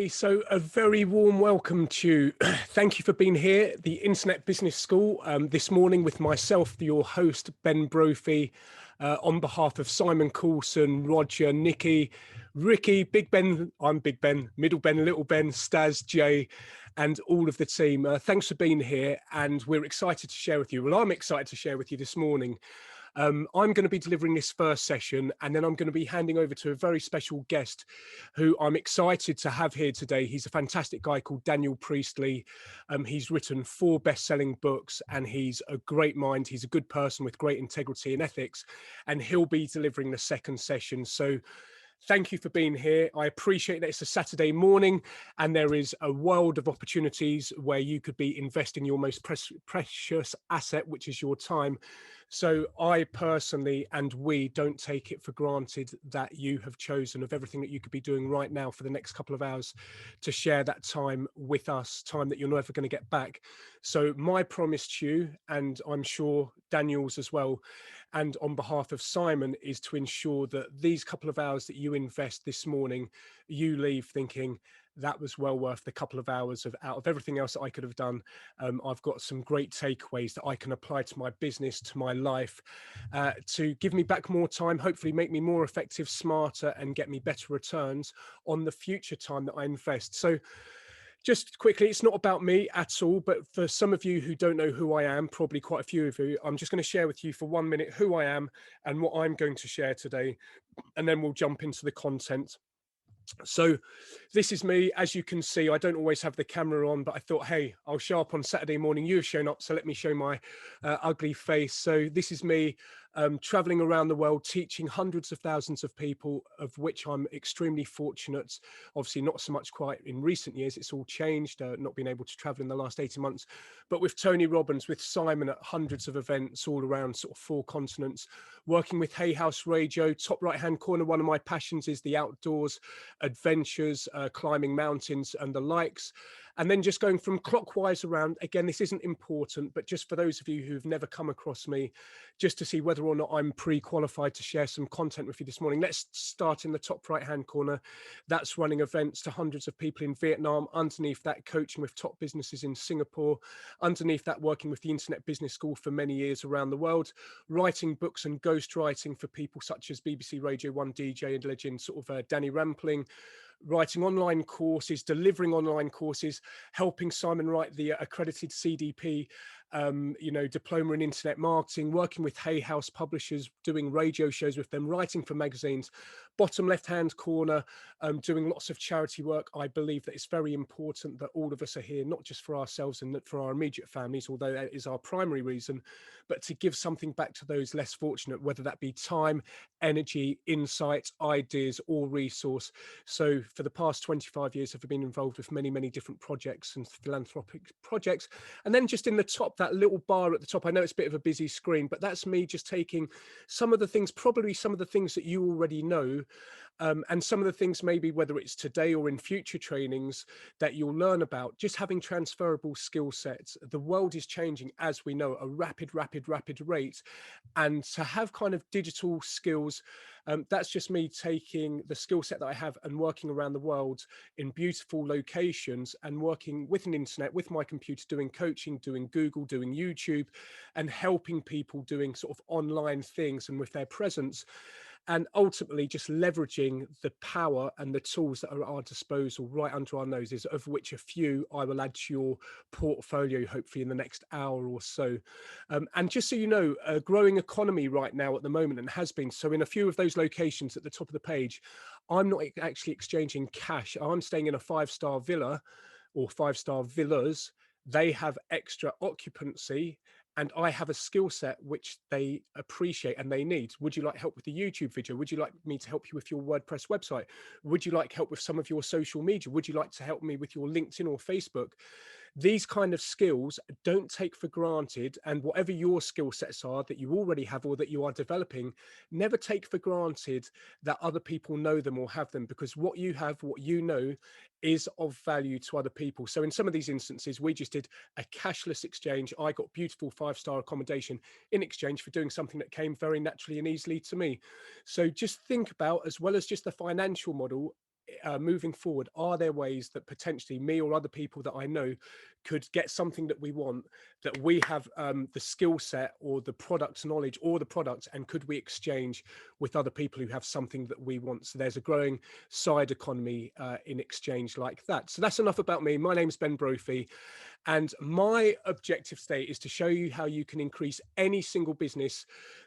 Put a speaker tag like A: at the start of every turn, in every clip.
A: Okay, so a very warm welcome to you. Thank you for being here, the Internet Business School, this morning with myself, your host, Ben Brophy, on behalf of Simon Coulson, Roger, Nikki, Ricky, Big Ben, I'm Big Ben, Middle Ben, Little Ben, Staz, Jay, and all of the team. Thanks for being here, and we're excited to share with you. Well, I'm excited to share with you this morning. I'm going to be delivering this first session, and then I'm going to be handing over to a very special guest who I'm excited to have here today. He's a fantastic guy called Daniel Priestley. He's written 4 best-selling books, and he's a great mind. He's a good person with great integrity and ethics, and he'll be delivering the second session. So thank you for being here. I appreciate that it's a Saturday morning and there is a world of opportunities where you could be investing your most precious asset, which is your time. So I personally, and we don't take it for granted that you have chosen of everything that you could be doing right now for the next couple of hours to share that time with us, time that you're never going to get back. So my promise to you, and I'm sure Daniel's as well, and on behalf of Simon, is to ensure that these couple of hours that you invest this morning, you leave thinking, that was well worth the couple of hours of out of everything else that I could have done. I've got some great takeaways that I can apply to my business, to my life, to give me back more time, hopefully make me more effective, smarter, and get me better returns on the future time that I invest. So just quickly, it's not about me at all, but for some of you who don't know who I am, probably quite a few of you, I'm just going to share with you for 1 minute who I am and what I'm going to share today, and then we'll jump into the content. So this is me. As you can see, I don't always have the camera on, but I thought, hey, I'll show up on Saturday morning. You've shown up, so let me show my ugly face. So this is me traveling around the world, teaching hundreds of thousands of people, of which I'm extremely fortunate. Obviously, not so much quite in recent years. It's all changed, not being able to travel in the last 18 months. But with Tony Robbins, with Simon at hundreds of events all around sort of 4 continents, working with Hay House Radio, top right-hand corner, one of my passions is the outdoors, adventures, climbing mountains and the likes. And then just going from clockwise around, again, this isn't important, but just for those of you who've never come across me, just to see whether or not I'm pre-qualified to share some content with you this morning. Let's start in the top right-hand corner. That's running events to hundreds of people in Vietnam. Underneath that, coaching with top businesses in Singapore. Underneath that, working with the Internet Business School for many years around the world. Writing books and ghostwriting for people such as BBC Radio 1 DJ and legend sort of Danny Rampling. Writing online courses, delivering online courses, helping Simon write the accredited CDP, diploma in internet marketing, working with Hay House publishers, doing radio shows with them, writing for magazines. Bottom left-hand corner, doing lots of charity work. I believe that it's very important that all of us are here, not just for ourselves and for our immediate families, although that is our primary reason, but to give something back to those less fortunate, whether that be time, energy, insight, ideas, or resource. So for the past 25 years, I've been involved with many, many different projects and philanthropic projects. And then just in the top, that little bar at the top, I know it's a bit of a busy screen, but that's me just taking some of the things, probably some of the things that you already know, and some of the things maybe whether it's today or in future trainings that you'll learn about, just having transferable skill sets. The world is changing, as we know, at a rapid rate. And to have kind of digital skills, that's just me taking the skill set that I have and working around the world in beautiful locations and working with an internet, with my computer, doing coaching, doing Google, doing YouTube, and helping people doing sort of online things and with their presence. And ultimately just leveraging the power and the tools that are at our disposal right under our noses, of which a few I will add to your portfolio, hopefully in the next hour or so. And just so you know, a growing economy right now at the moment, and has been. So in a few of those locations at the top of the page, I'm not actually exchanging cash. I'm staying in a 5-star villa or 5-star villas. They have extra occupancy, and I have a skill set which they appreciate and they need. Would you like help with the YouTube video? Would you like me to help you with your WordPress website? Would you like help with some of your social media? Would you like to help me with your LinkedIn or Facebook? These kind of skills don't take for granted, and whatever your skill sets are that you already have or that you are developing, never take for granted that other people know them or have them, because what you have, what you know, is of value to other people. So in some of these instances, we just did a cashless exchange. I got beautiful 5-star accommodation in exchange for doing something that came very naturally and easily to me. So just think about, as well as just the financial model, moving forward, are there ways that potentially me or other people that I know could get something that we want, that we have the skill set or the product knowledge or the products, and could we exchange with other people who have something that we want? So there's a growing side economy in exchange like that. So that's enough about me. My name's Ben Brophy. And my objective today is to show you how you can increase any single business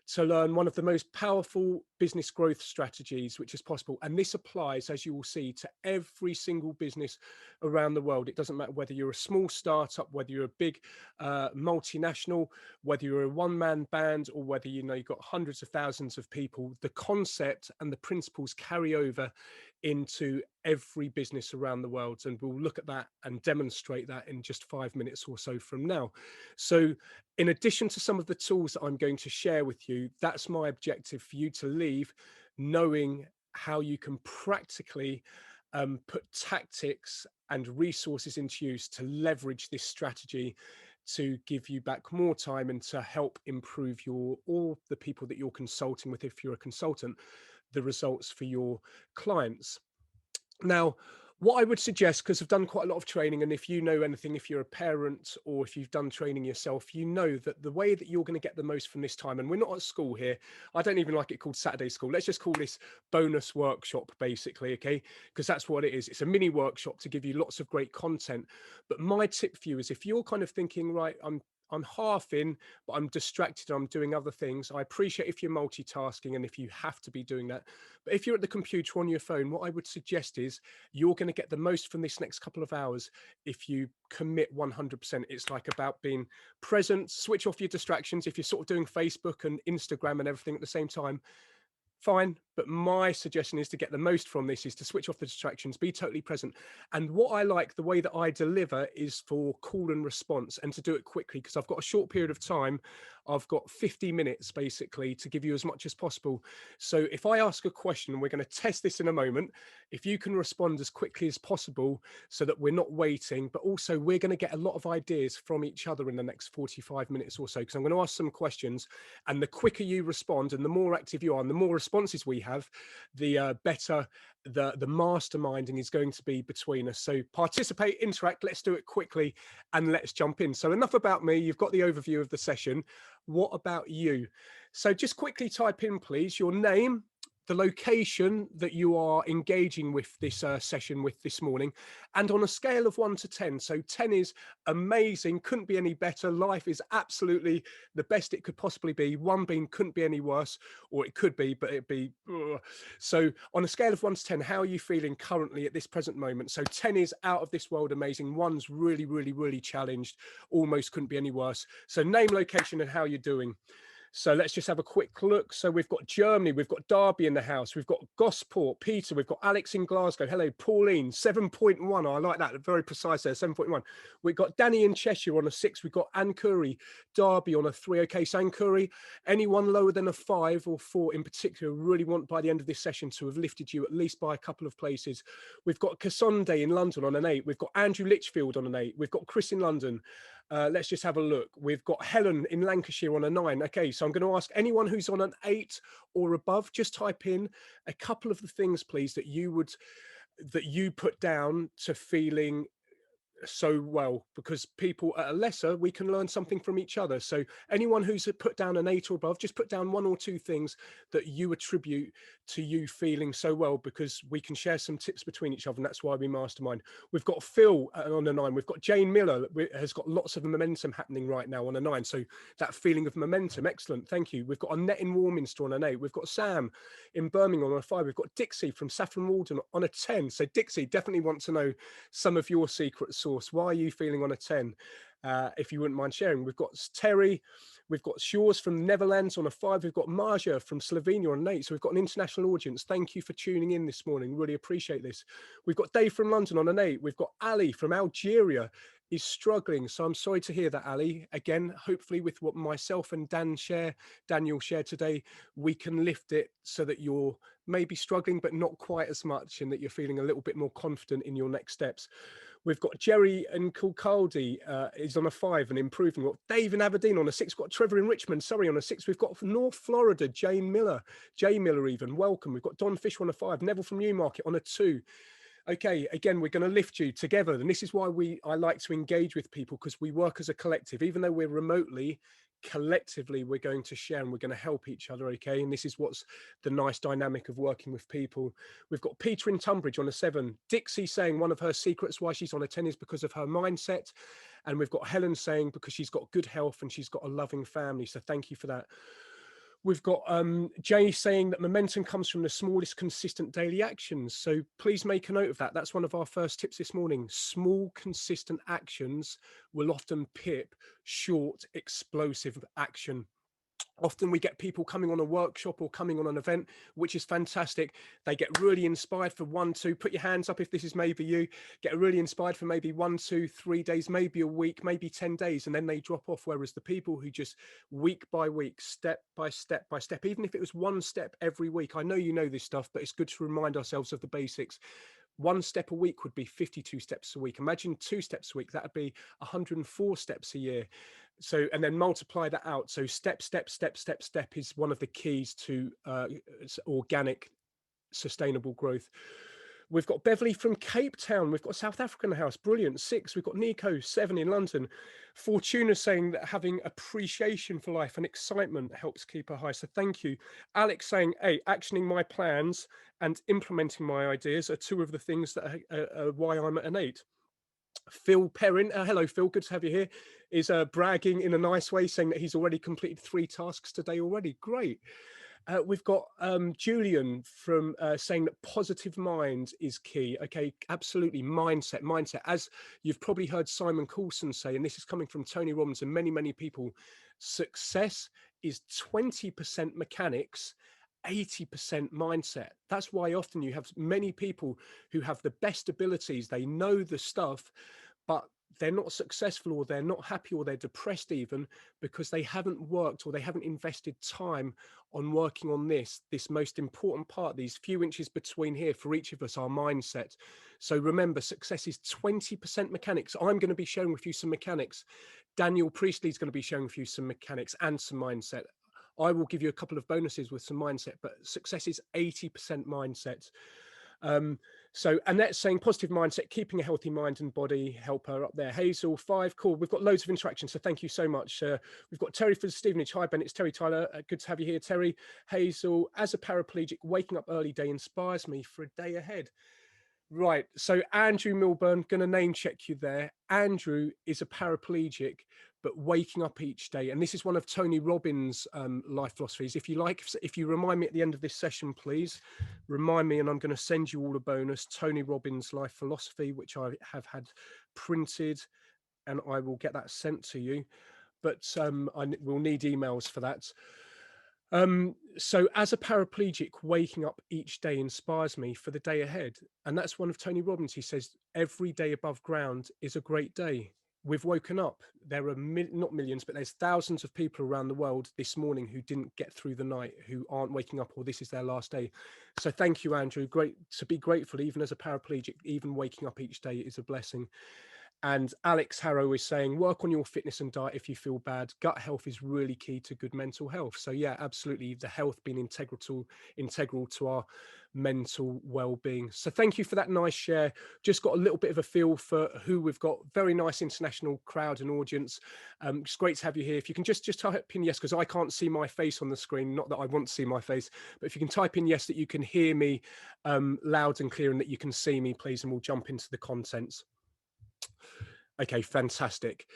A: to learn one of the most powerful business growth strategies which is possible. And this applies, as you will see, to every single business around the world. It doesn't matter whether you're a small startup, whether you're a big multinational, whether you're a one-man band, or whether you've got hundreds of thousands of people. The concept and the principles carry over into every business around the world, and we'll look at that and demonstrate that in just 5 minutes or so from now. So in addition to some of the tools that I'm going to share with you, that's my objective, for you to leave knowing how you can practically put tactics and resources into use to leverage this strategy to give you back more time and to help improve all the people that you're consulting with, if you're a consultant, the results for your clients. Now, what I would suggest, because I've done quite a lot of training, and if you know anything, if you're a parent or if you've done training yourself, you know that the way that you're going to get the most from this time, and we're not at school here. I don't even like it called Saturday school. Let's just call this bonus workshop, basically, okay? Because that's what it is. It's a mini workshop to give you lots of great content. But my tip for you is, if you're kind of thinking, right, I'm half in, but I'm distracted, I'm doing other things. I appreciate if you're multitasking and if you have to be doing that. But if you're at the computer on your phone, what I would suggest is you're going to get the most from this next couple of hours if you commit 100%. It's like about being present, switch off your distractions. If you're sort of doing Facebook and Instagram and everything at the same time, fine. But my suggestion is to get the most from this is to switch off the distractions, be totally present. And what I like, the way that I deliver, is for call and response, and to do it quickly, because I've got a short period of time. I've got 50 minutes basically to give you as much as possible. So if I ask a question, and we're going to test this in a moment, if you can respond as quickly as possible so that we're not waiting, but also we're going to get a lot of ideas from each other in the next 45 minutes or so, because I'm going to ask some questions, and the quicker you respond and the more active you are and the more responses we have, the better the masterminding is going to be between us. So participate, interact, let's do it quickly, and let's jump in. So enough about me. You've got the overview of the session. What about you? So just quickly type in, please, your name, the location that you are engaging with this session with this morning, and on a scale of 1 to 10. So 10 is amazing, couldn't be any better, life is absolutely the best it could possibly be, 1 being couldn't be any worse, or it could be, but it'd be ugh. So on a scale of 1 to 10, how are you feeling currently at this present moment? So 10 is out of this world amazing, 1's really, really, really challenged, almost couldn't be any worse. So name, location, and how you're doing. So let's just have a quick look. So we've got Germany, we've got Derby in the house, we've got Gosport, Peter, we've got Alex in Glasgow. Hello, Pauline, 7.1. I like that, very precise there, 7.1. We've got Danny in Cheshire on a 6. We've got Ann Curry, Derby on a 3. Okay, so Ann Curry, anyone lower than a 5 or 4 in particular, really want by the end of this session to have lifted you at least by a couple of places. We've got Cassonde in London on an 8. We've got Andrew Litchfield on an 8. We've got Chris in London. Let's just have a look. We've got Helen in Lancashire on a 9. Okay, so I'm going to ask anyone who's on an 8 or above, just type in a couple of the things, please, that you put down to feeling so well, because people at a lesser, we can learn something from each other. So anyone who's put down an 8 or above, just put down 1 or 2 things that you attribute to you feeling so well, because we can share some tips between each other, and that's why we mastermind. We've got Phil on a 9. We've got Jane Miller, has got lots of momentum happening right now on a 9. So that feeling of momentum, excellent, thank you. We've got Annette in Warminster on an 8. We've got Sam in Birmingham on a 5. We've got Dixie from Saffron Walden on a 10. So Dixie, definitely want to know some of your secret sauce. Why are you feeling on a 10? If you wouldn't mind sharing. We've got Terry, we've got Shores from the Netherlands on a 5. We've got Marja from Slovenia on an 8. So we've got an international audience. Thank you for tuning in this morning. Really appreciate this. We've got Dave from London on an 8. We've got Ali from Algeria is struggling. So I'm sorry to hear that, Ali. Again, hopefully with what myself and Daniel share today, we can lift it so that you're maybe struggling, but not quite as much, and that you're feeling a little bit more confident in your next steps. We've got Jerry and Kulkaldi is on a 5 and improving. We've got Dave in Aberdeen on a 6. We've got Trevor in Richmond, Surrey on a 6. We've got from North Florida, Jay Miller even, welcome. We've got Don Fisher on a 5, Neville from Newmarket on a 2. Okay, again, we're going to lift you together. And this is why I like to engage with people, because we work as a collective. Even though we're remotely, collectively, we're going to share and we're going to help each other, okay? And this is what's the nice dynamic of working with people. We've got Peter in Tunbridge on a 7. Dixie saying one of her secrets why she's on a 10 is because of her mindset. And we've got Helen saying because she's got good health and she's got a loving family. So thank you for that. We've got Jay saying that momentum comes from the smallest consistent daily actions. So please make a note of that. That's one of our first tips this morning. Small consistent actions will often pip short explosive action. Often we get people coming on a workshop or coming on an event, which is fantastic. They get really inspired for 1, 2, put your hands up if this is maybe you, get really inspired for maybe 1, 2, 3 days, maybe a week, maybe 10 days, and then they drop off. Whereas the people who just week by week, step by step by step, even if it was 1 step every week, I know you know this stuff, but it's good to remind ourselves of the basics. 1 step a week would be 52 steps a week. Imagine 2 steps a week, that would be 104 steps a year. So, and then multiply that out. So step is one of the keys to organic, sustainable growth. We've got Beverly from Cape Town. We've got South African House, brilliant, 6. We've got Nico, 7 in London. Fortuna saying that having appreciation for life and excitement helps keep her high. So thank you. Alex saying, hey, actioning my plans and implementing my ideas are 2 of the things that are why I'm at an 8. Phil Perrin, hello Phil, good to have you here, is bragging in a nice way, saying that he's already completed 3 tasks today already. Great. We've got Julian from saying that positive mind is key. Okay, absolutely. Mindset. As you've probably heard Simon Coulson say, and this is coming from Tony Robbins and many people, success is 20% mechanics, 80% mindset. That's why often you have many people who have the best abilities, they know the stuff, but they're not successful, or they're not happy, or they're depressed even because they haven't worked or they haven't invested time on working on this most important part, these few inches between here for each of us, our mindset. So remember, success is 20% mechanics. I'm going to be sharing with you some mechanics. Daniel Priestley is going to be sharing with you some mechanics and some mindset. I will give you a couple of bonuses with some mindset, but success is 80% mindset. So Annette's saying positive mindset, keeping a healthy mind and body, help her up there. Hazel, 5, cool. We've got loads of interaction, so thank you so much. We've got Terry for Stevenage. Hi, Ben, it's Terry Tyler. Good to have you here, Terry. Hazel, as a paraplegic, waking up early day inspires me for a day ahead. Right, so Andrew Milburn, going to name check you there. Andrew is a paraplegic, but waking up each day. And this is one of Tony Robbins' life philosophies. If you remind me at the end of this session, please, remind me, and I'm going to send you all a bonus, Tony Robbins' life philosophy, which I have had printed, and I will get that sent to you. But I will need emails for that. So as a paraplegic, waking up each day inspires me for the day ahead. And that's one of Tony Robbins. He says, every day above ground is a great day. We've woken up. There are not millions, but there's thousands of people around the world this morning who didn't get through the night, who aren't waking up, or this is their last day. So thank you, Andrew. Great to be grateful, even as a paraplegic, even waking up each day is a blessing. And Alex Harrow is saying, work on your fitness and diet if you feel bad. Gut health is really key to good mental health. So yeah, absolutely. The health being integral to our mental well-being. So thank you for that nice share. Just got a little bit of a feel for who we've got. Very nice international crowd and audience. It's great to have you here. If you can just type in yes, because I can't see my face on the screen. Not that I want to see my face, but if you can type in yes, that you can hear me loud and clear and that you can see me, please, and we'll jump into the contents. Okay, fantastic.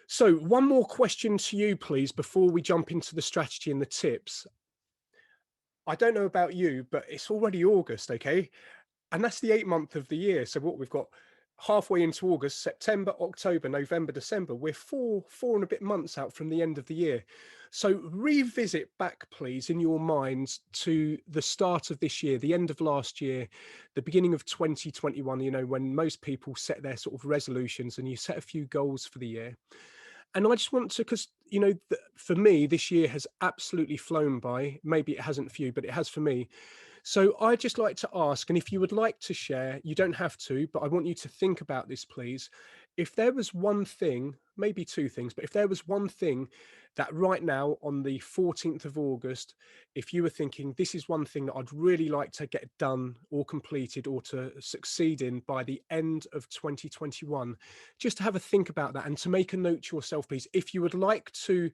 A: So one more question to you, please, before we jump into the strategy and the tips. I don't know about you, but it's already August, okay? And that's the 8th month of the year. So what we've got halfway into August, September, October, November, December. We're four and a bit months out from the end of the year. So revisit back, please, in your minds to the start of this year, the end of last year, the beginning of 2021, you know, when most people set their sort of resolutions and you set a few goals for the year. And I just want to, because, you know, for me, this year has absolutely flown by. Maybe it hasn't for you, but it has for me. So I'd just like to ask, and if you would like to share, you don't have to, but I want you to think about this, please. If there was one thing, maybe two things, but if there was one thing that right now on the 14th of August, if you were thinking, this is one thing that I'd really like to get done or completed or to succeed in by the end of 2021, just to have a think about that and to make a note to yourself, please. If you would like to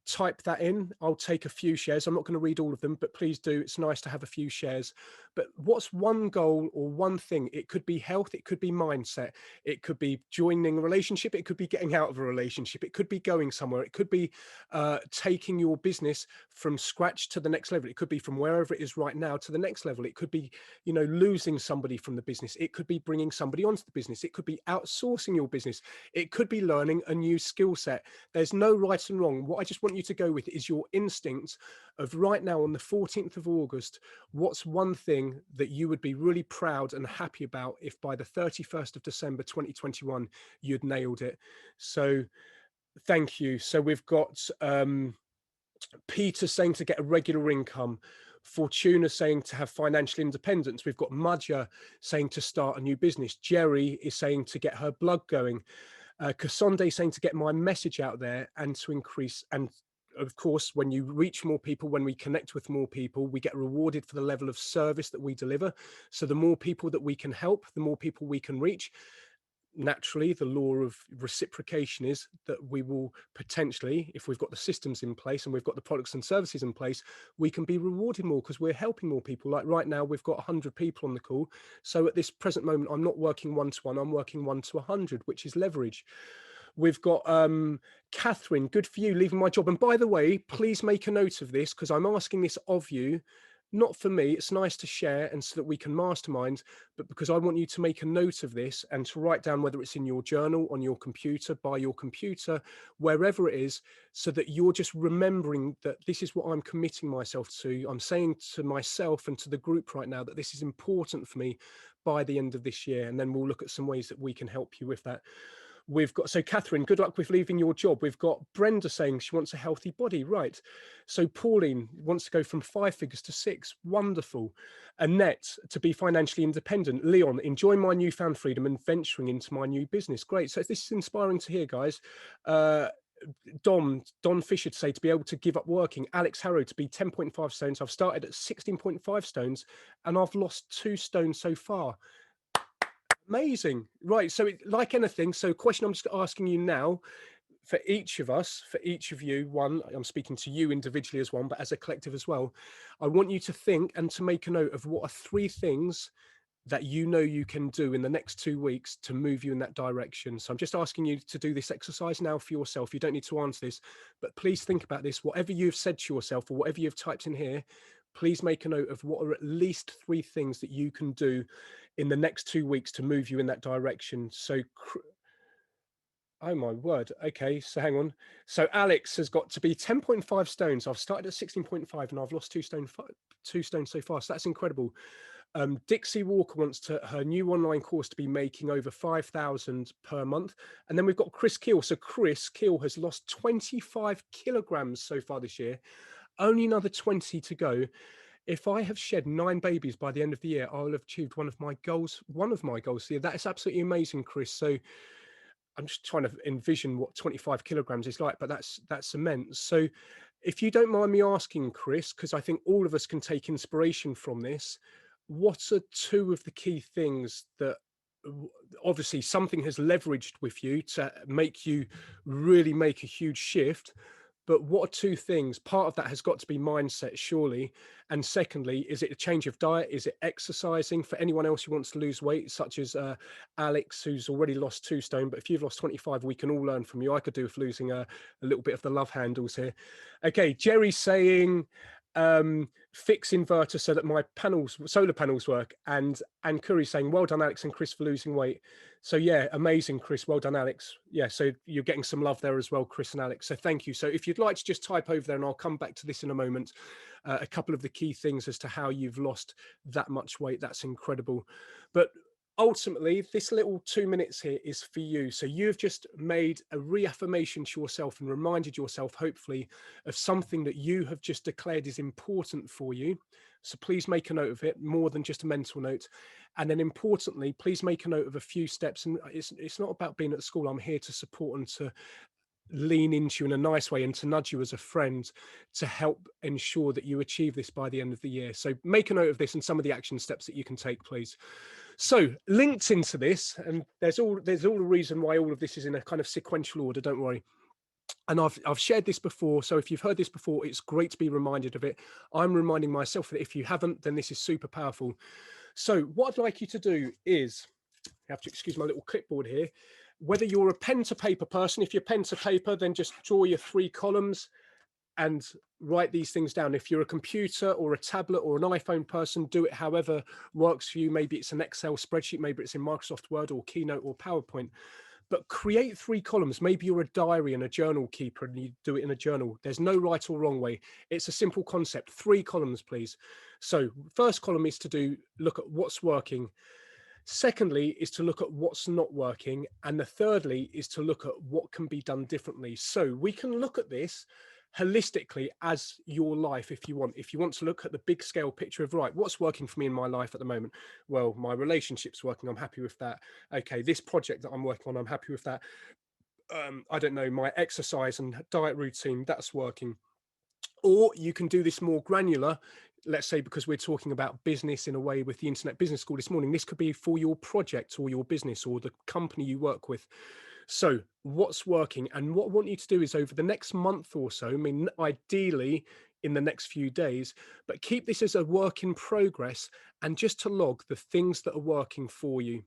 A: type that in, I'll take a few shares. I'm not going to read all of them, but please do. It's nice to have a few shares. But what's one goal or one thing? It could be health, it could be mindset, it could be joining a relationship, it could be getting out of a relationship, it could be going somewhere, it could be taking your business from scratch to the next level, it could be from wherever it is right now to the next level, it could be, you know, losing somebody from the business, it could be bringing somebody onto the business, it could be outsourcing your business, it could be learning a new skill set. There's no right and wrong. What I just want you to go with is your instinct of right now on the 14th of August, what's one thing that you would be really proud and happy about if by the 31st of December 2021 you'd nailed it. So thank you. So we've got Peter saying to get a regular income, Fortuna saying to have financial independence. We've got Madja saying to start a new business. Jerry is saying to get her blog going. Kasonde saying to get my message out there and to increase. And of course, when you reach more people, when we connect with more people, we get rewarded for the level of service that we deliver. So the more people that we can help, the more people we can reach. Naturally, the law of reciprocation is that we will potentially, if we've got the systems in place and we've got the products and services in place, we can be rewarded more because we're helping more people. Like right now, we've got 100 people on the call. So at this present moment, I'm not working one-to-one, I'm working 1 to 100, which is leverage. We've got Catherine, good for you, leaving my job. And by the way, please make a note of this because I'm asking this of you, not for me. It's nice to share and so that we can mastermind, but because I want you to make a note of this and to write down whether it's in your journal, on your computer, by your computer, wherever it is, so that you're just remembering that this is what I'm committing myself to. I'm saying to myself and to the group right now that this is important for me by the end of this year. And then we'll look at some ways that we can help you with that. We've got, so Catherine, good luck with leaving your job. We've got Brenda saying she wants a healthy body. Right. So Pauline wants to go from 5 figures to 6. Wonderful. Annette, to be financially independent. Leon, enjoy my newfound freedom and venturing into my new business. Great. So this is inspiring to hear, guys. Don Fisher to say to be able to give up working. Alex Harrow to be 10.5 stones. I've started at 16.5 stones and I've lost 2 stones so far. Amazing. Right. So like anything, so question I'm just asking you now, for each of us, for each of you, one, I'm speaking to you individually as one, but as a collective as well, I want you to think and to make a note of what are 3 things that you know you can do in the next 2 weeks to move you in that direction. So I'm just asking you to do this exercise now for yourself. You don't need to answer this, but please think about this. Whatever you've said to yourself or whatever you've typed in here, please make a note of what are at least 3 things that you can do in the next 2 weeks to move you in that direction. So, oh my word. Okay, so hang on. So Alex has got to be 10.5 stones. I've started at 16.5 and I've lost 2 stones so far. So that's incredible. Dixie Walker wants her new online course to be making over 5,000 per month. And then we've got Chris Keel. So Chris Keel has lost 25 kilograms so far this year. Only another 20 to go. If I have shed 9 babies by the end of the year, I will have achieved one of my goals. Yeah, that is absolutely amazing, Chris. So I'm just trying to envision what 25 kilograms is like, but that's immense. So if you don't mind me asking, Chris, because I think all of us can take inspiration from this, what are 2 of the key things that obviously something has leveraged with you to make you really make a huge shift? But what are 2 things? Part of that has got to be mindset, surely. And secondly, is it a change of diet? Is it exercising? For anyone else who wants to lose weight, such as Alex, who's already lost 2 stone, but if you've lost 25, we can all learn from you. I could do with losing a little bit of the love handles here. Okay, Jerry's saying fix inverter so that my solar panels work, and Curry saying well done Alex and Chris for losing weight. So yeah, amazing, Chris, well done Alex. Yeah, so you're getting some love there as well, Chris and Alex, so thank you. So if you'd like to just type over there, and I'll come back to this in a moment, a couple of the key things as to how you've lost that much weight. That's incredible. But ultimately, this little 2 minutes here is for you. So you've just made a reaffirmation to yourself and reminded yourself, hopefully, of something that you have just declared is important for you. So please make a note of it, more than just a mental note. And then importantly, please make a note of a few steps. And it's not about being at school. I'm here to support and to lean into you in a nice way and to nudge you as a friend to help ensure that you achieve this by the end of the year. So make a note of this and some of the action steps that you can take, please. So linked into this, and there's all a reason why all of this is in a kind of sequential order, don't worry. And I've shared this before, so if you've heard this before, it's great to be reminded of it. I'm reminding myself that if you haven't, then this is super powerful. So what I'd like you to do is, you have to excuse my little clipboard here, whether you're a pen to paper person, if you're pen to paper, then just draw your 3 columns and write these things down. If you're a computer or a tablet or an iPhone person, do it however works for you. Maybe it's an Excel spreadsheet, maybe it's in Microsoft Word or Keynote or PowerPoint. But create 3 columns. Maybe you're a diary and a journal keeper and you do it in a journal. There's no right or wrong way. It's a simple concept. 3 columns, please. So first column is to look at what's working. Secondly is to look at what's not working. And the thirdly is to look at what can be done differently. So we can look at this holistically as your life if you want. If you want to look at the big scale picture of, right, what's working for me in my life at the moment? Well, my relationship's working, I'm happy with that. Okay, this project that I'm working on, I'm happy with that. I don't know, my exercise and diet routine, that's working. Or you can do this more granular, let's say, because we're talking about business in a way with the Internet Business School this morning. This could be for your project or your business or the company you work with. So what's working? And what I want you to do is over the next month or so, I mean, ideally in the next few days, but keep this as a work in progress and just to log the things that are working for you.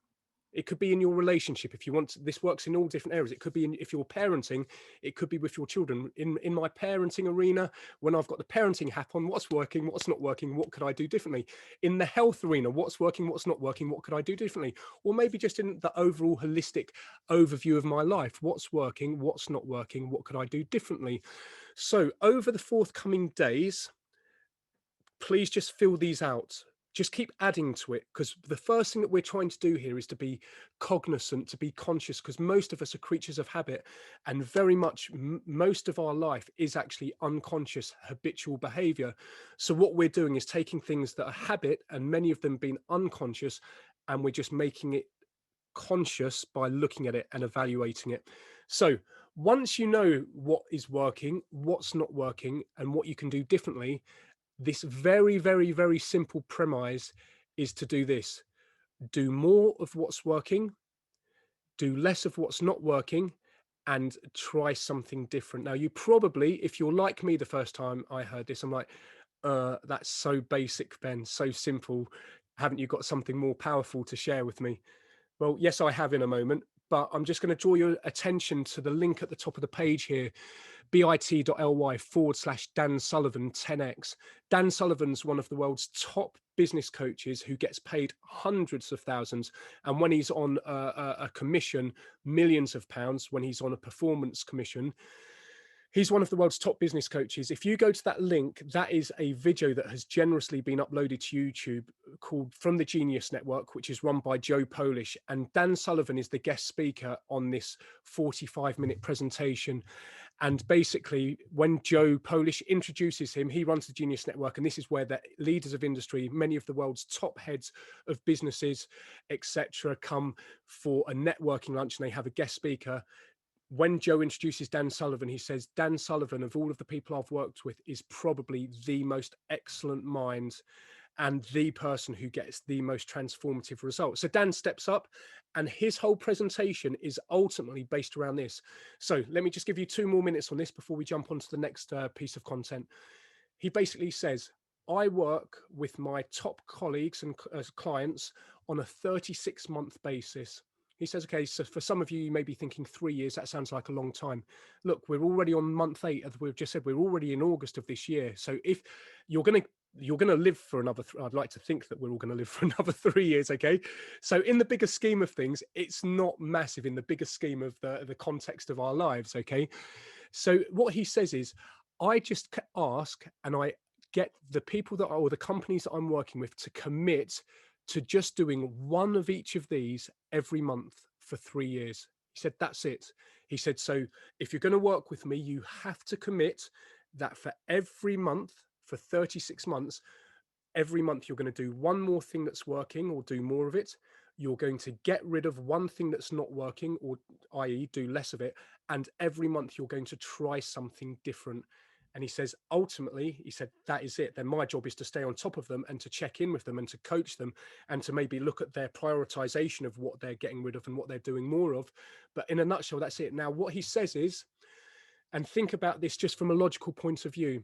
A: It could be in your relationship if you want to, this works in all different areas. It could be if you're parenting, it could be with your children. In my parenting arena, when I've got the parenting hat on, what's working, what's not working, what could I do differently? In the health arena, what's working, what's not working, what could I do differently? Or maybe just in the overall holistic overview of my life, what's working, what's not working, what could I do differently? So over the forthcoming days, please just fill these out. Just keep adding to it, because the first thing that we're trying to do here is to be cognizant, to be conscious, because most of us are creatures of habit, and very much most of our life is actually unconscious habitual behavior. So what we're doing is taking things that are habit, and many of them being unconscious, and we're just making it conscious by looking at it and evaluating it. So once you know what is working, what's not working, and what you can do differently, this very, very, very simple premise is to do this. Do more of what's working, do less of what's not working, and try something different. Now, you probably, if you're like me the first time I heard this, I'm like, that's so basic, Ben, so simple. Haven't you got something more powerful to share with me? Well, yes, I have in a moment, but I'm just going to draw your attention to the link at the top of the page here, bit.ly/Dan Sullivan 10x. Dan Sullivan's one of the world's top business coaches who gets paid hundreds of thousands. And when he's on a commission, millions of pounds, when he's on a performance commission. He's one of the world's top business coaches. If you go to that link, that is a video that has generously been uploaded to YouTube called From the Genius Network, which is run by Joe Polish. And Dan Sullivan is the guest speaker on this 45-minute presentation. And basically, when Joe Polish introduces him, he runs the Genius Network. And this is where the leaders of industry, many of the world's top heads of businesses, etc., come for a networking lunch, and they have a guest speaker. When Joe introduces Dan Sullivan, he says, Dan Sullivan, of all of the people I've worked with, is probably the most excellent mind and the person who gets the most transformative results. So Dan steps up, and his whole presentation is ultimately based around this. So let me just give you 2 more minutes on this before we jump onto the next piece of content. He basically says, I work with my top colleagues and clients on a 36-month basis. He says, okay, so for some of you, you may be thinking 3 years, that sounds like a long time. Look, we're already on month 8, as we've just said, we're already in August of this year. So if you're going to live for another, I'd like to think that we're all going to live for another 3 years, okay? So in the bigger scheme of things, it's not massive in the bigger scheme of the context of our lives, okay? So what he says is, I just ask and I get the people that are, or the companies that I'm working with, to commit to just doing one of each of these every month for 3 years. He said, that's it. He said, so if you're going to work with me, you have to commit that for every month for 36 months, every month you're going to do one more thing that's working or do more of it. You're going to get rid of one thing that's not working, or i.e. do less of it. And every month you're going to try something different. And he says, ultimately, he said, that is it. Then my job is to stay on top of them and to check in with them and to coach them and to maybe look at their prioritization of what they're getting rid of and what they're doing more of. But in a nutshell, that's it. Now, what he says is, and think about this just from a logical point of view.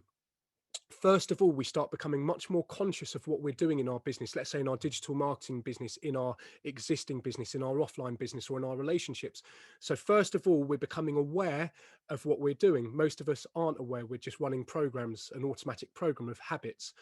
A: First of all, we start becoming much more conscious of what we're doing in our business. Let's say in our digital marketing business, in our existing business, in our offline business, or in our relationships. So first of all, we're becoming aware of what we're doing. Most of us aren't aware. We're just running programs, an automatic program of habits.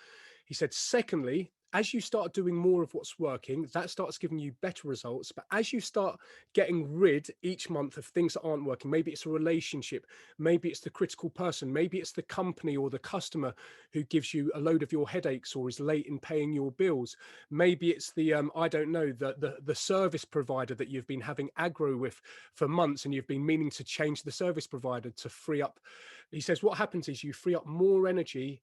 A: He said, secondly, as you start doing more of what's working, that starts giving you better results. But as you start getting rid each month of things that aren't working, maybe it's a relationship, maybe it's the critical person, maybe it's the company or the customer who gives you a load of your headaches or is late in paying your bills. Maybe it's the, I don't know, the service provider that you've been having aggro with for months and you've been meaning to change the service provider to free up. He says, what happens is you free up more energy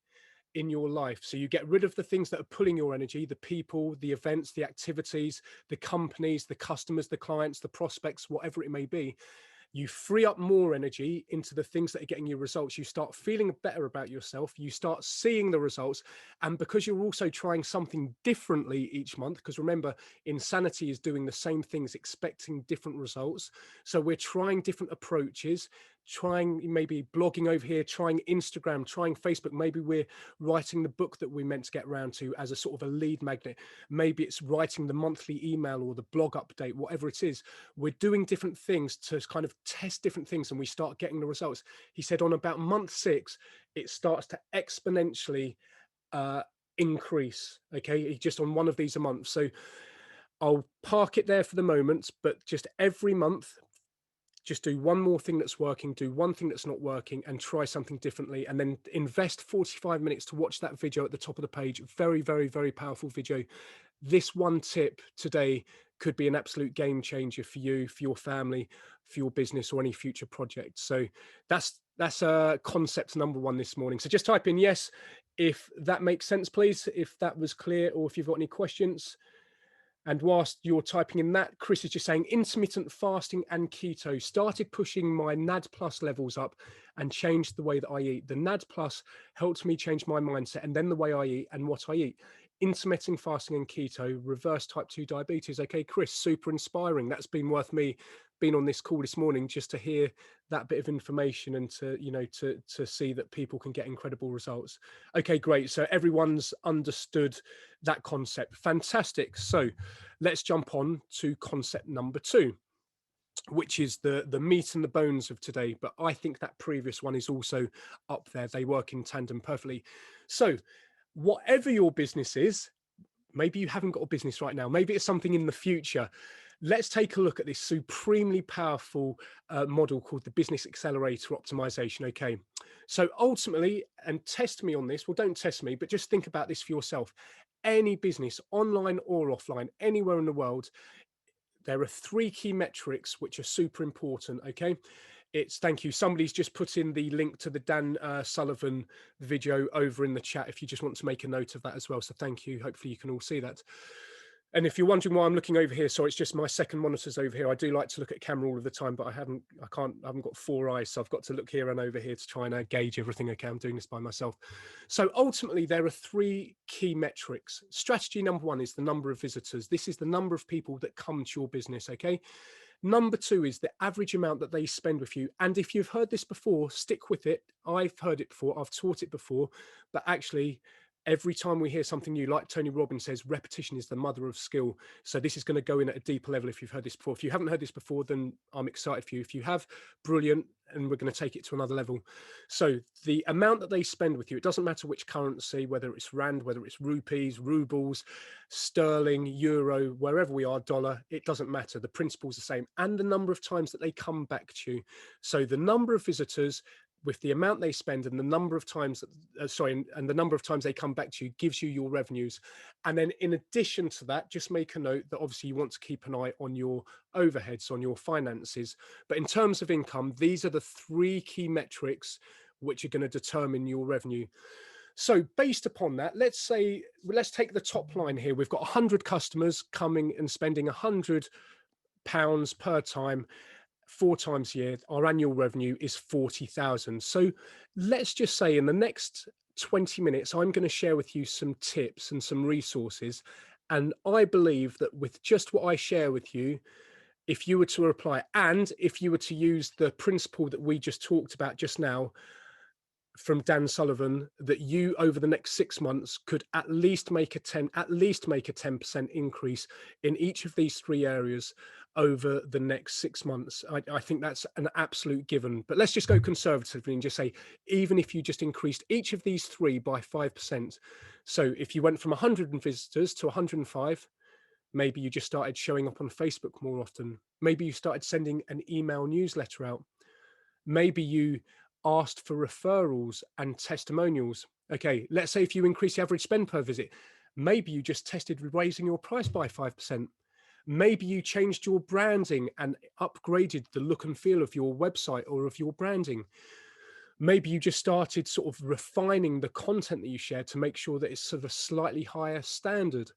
A: in your life. So you get rid of the things that are pulling your energy, the people, the events, the activities, the companies, the customers, the clients, the prospects, whatever it may be. You free up more energy into the things that are getting you results. You start feeling better about yourself. You start seeing the results. And because you're also trying something differently each month, because remember, insanity is doing the same things, expecting different results. So we're trying different approaches, trying maybe blogging over here, trying Instagram, trying Facebook. Maybe we're writing the book that we meant to get around to as a sort of a lead magnet. Maybe it's writing the monthly email or the blog update, whatever it is. We're doing different things to kind of test different things and we start getting the results. He said on about month 6, it starts to exponentially increase. Okay, just on one of these a month. So I'll park it there for the moment, but just every month, just do one more thing that's working, do one thing that's not working, and try something differently. And then invest 45 minutes to watch that video at the top of the page. Very, very, very powerful video. This one tip today could be an absolute game changer for you, for your family, for your business, or any future project. So that's concept number 1 this morning. So just type in yes if that makes sense, please, if that was clear, or if you've got any questions. And whilst you're typing in that, Chris is just saying intermittent fasting and keto started pushing my NAD plus levels up and changed the way that I eat. The NAD plus helped me change my mindset and then the way I eat and what I eat. Intermittent fasting and keto, reverse type 2 diabetes. Okay, Chris, super inspiring. That's been worth me being on this call this morning just to hear that bit of information and to, you know, to see that people can get incredible results. Okay, great. So everyone's understood that concept. Fantastic. So let's jump on to concept number 2, which is the meat and the bones of today. But I think that previous one is also up there. They work in tandem perfectly. So whatever your business is, maybe you haven't got a business right now, maybe it's something in the future. Let's take a look at this supremely powerful model called the Business Accelerator Optimization. Okay, so ultimately, and test me on this, well, don't test me, but just think about this for yourself. Any business, online or offline, anywhere in the world, there are 3 key metrics which are super important. Okay, it's, thank you, somebody's just put in the link to the Dan Sullivan video over in the chat if you just want to make a note of that as well. So thank you. Hopefully you can all see that. And if you're wondering why I'm looking over here, so it's just my second monitors over here. I do like to look at camera all of the time, but I haven't got 4 eyes, so I've got to look here and over here to try and gauge everything. Okay, I'm doing this by myself. So ultimately, there are 3 key metrics. Strategy number 1 is the number of visitors. This is the number of people that come to your business. Okay. Number 2 is the average amount that they spend with you. And if you've heard this before, stick with it. I've heard it before. I've taught it before, but actually, every time we hear something new, like Tony Robbins says, repetition is the mother of skill. So this is going to go in at a deeper level if you've heard this before. If you haven't heard this before, then I'm excited for you. If you have, brilliant, and we're going to take it to another level. So the amount that they spend with you, it doesn't matter which currency, whether it's rand, whether it's rupees, rubles, sterling, euro, wherever we are, dollar, it doesn't matter. The principle's the same. And the number of times that they come back to you. So the number of visitors with the amount they spend and the number of times and the number of times they come back to you gives you your revenues. And then in addition to that, just make a note that obviously you want to keep an eye on your overheads, on your finances. But in terms of income, these are the 3 key metrics which are going to determine your revenue. So based upon that, let's take the top line here. We've got 100 customers coming and spending £100 per time, 4 times a year. Our annual revenue is 40,000. So let's just say in the next 20 minutes, I'm going to share with you some tips and some resources. And I believe that with just what I share with you, if you were to apply, and if you were to use the principle that we just talked about just now from Dan Sullivan, that you over the next 6 months could at least make a 10% increase in each of these three areas over the next 6 months. I think that's an absolute given. But let's just go conservatively and just say, even if you just increased each of these three by 5%. So if you went from 100 visitors to 105, maybe you just started showing up on Facebook more often. Maybe you started sending an email newsletter out. Maybe you asked for referrals and testimonials. Okay, let's say if you increase the average spend per visit, maybe you just tested raising your price by 5%. Maybe you changed your branding and upgraded the look and feel of your website or of your branding. Maybe you just started sort of refining the content that you share to make sure that it's sort of a slightly higher standard.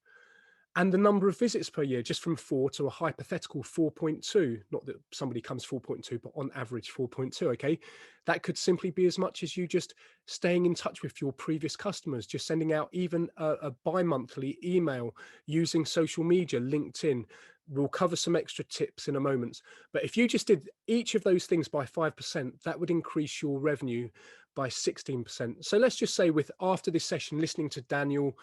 A: And the number of visits per year, just from 4 to a hypothetical 4.2, not that somebody comes 4.2, but on average 4.2, okay? That could simply be as much as you just staying in touch with your previous customers, just sending out even a bi-monthly email, using social media, LinkedIn. We'll cover some extra tips in a moment. But if you just did each of those things by 5%, that would increase your revenue by 16%. So let's just say after this session, listening to Daniel,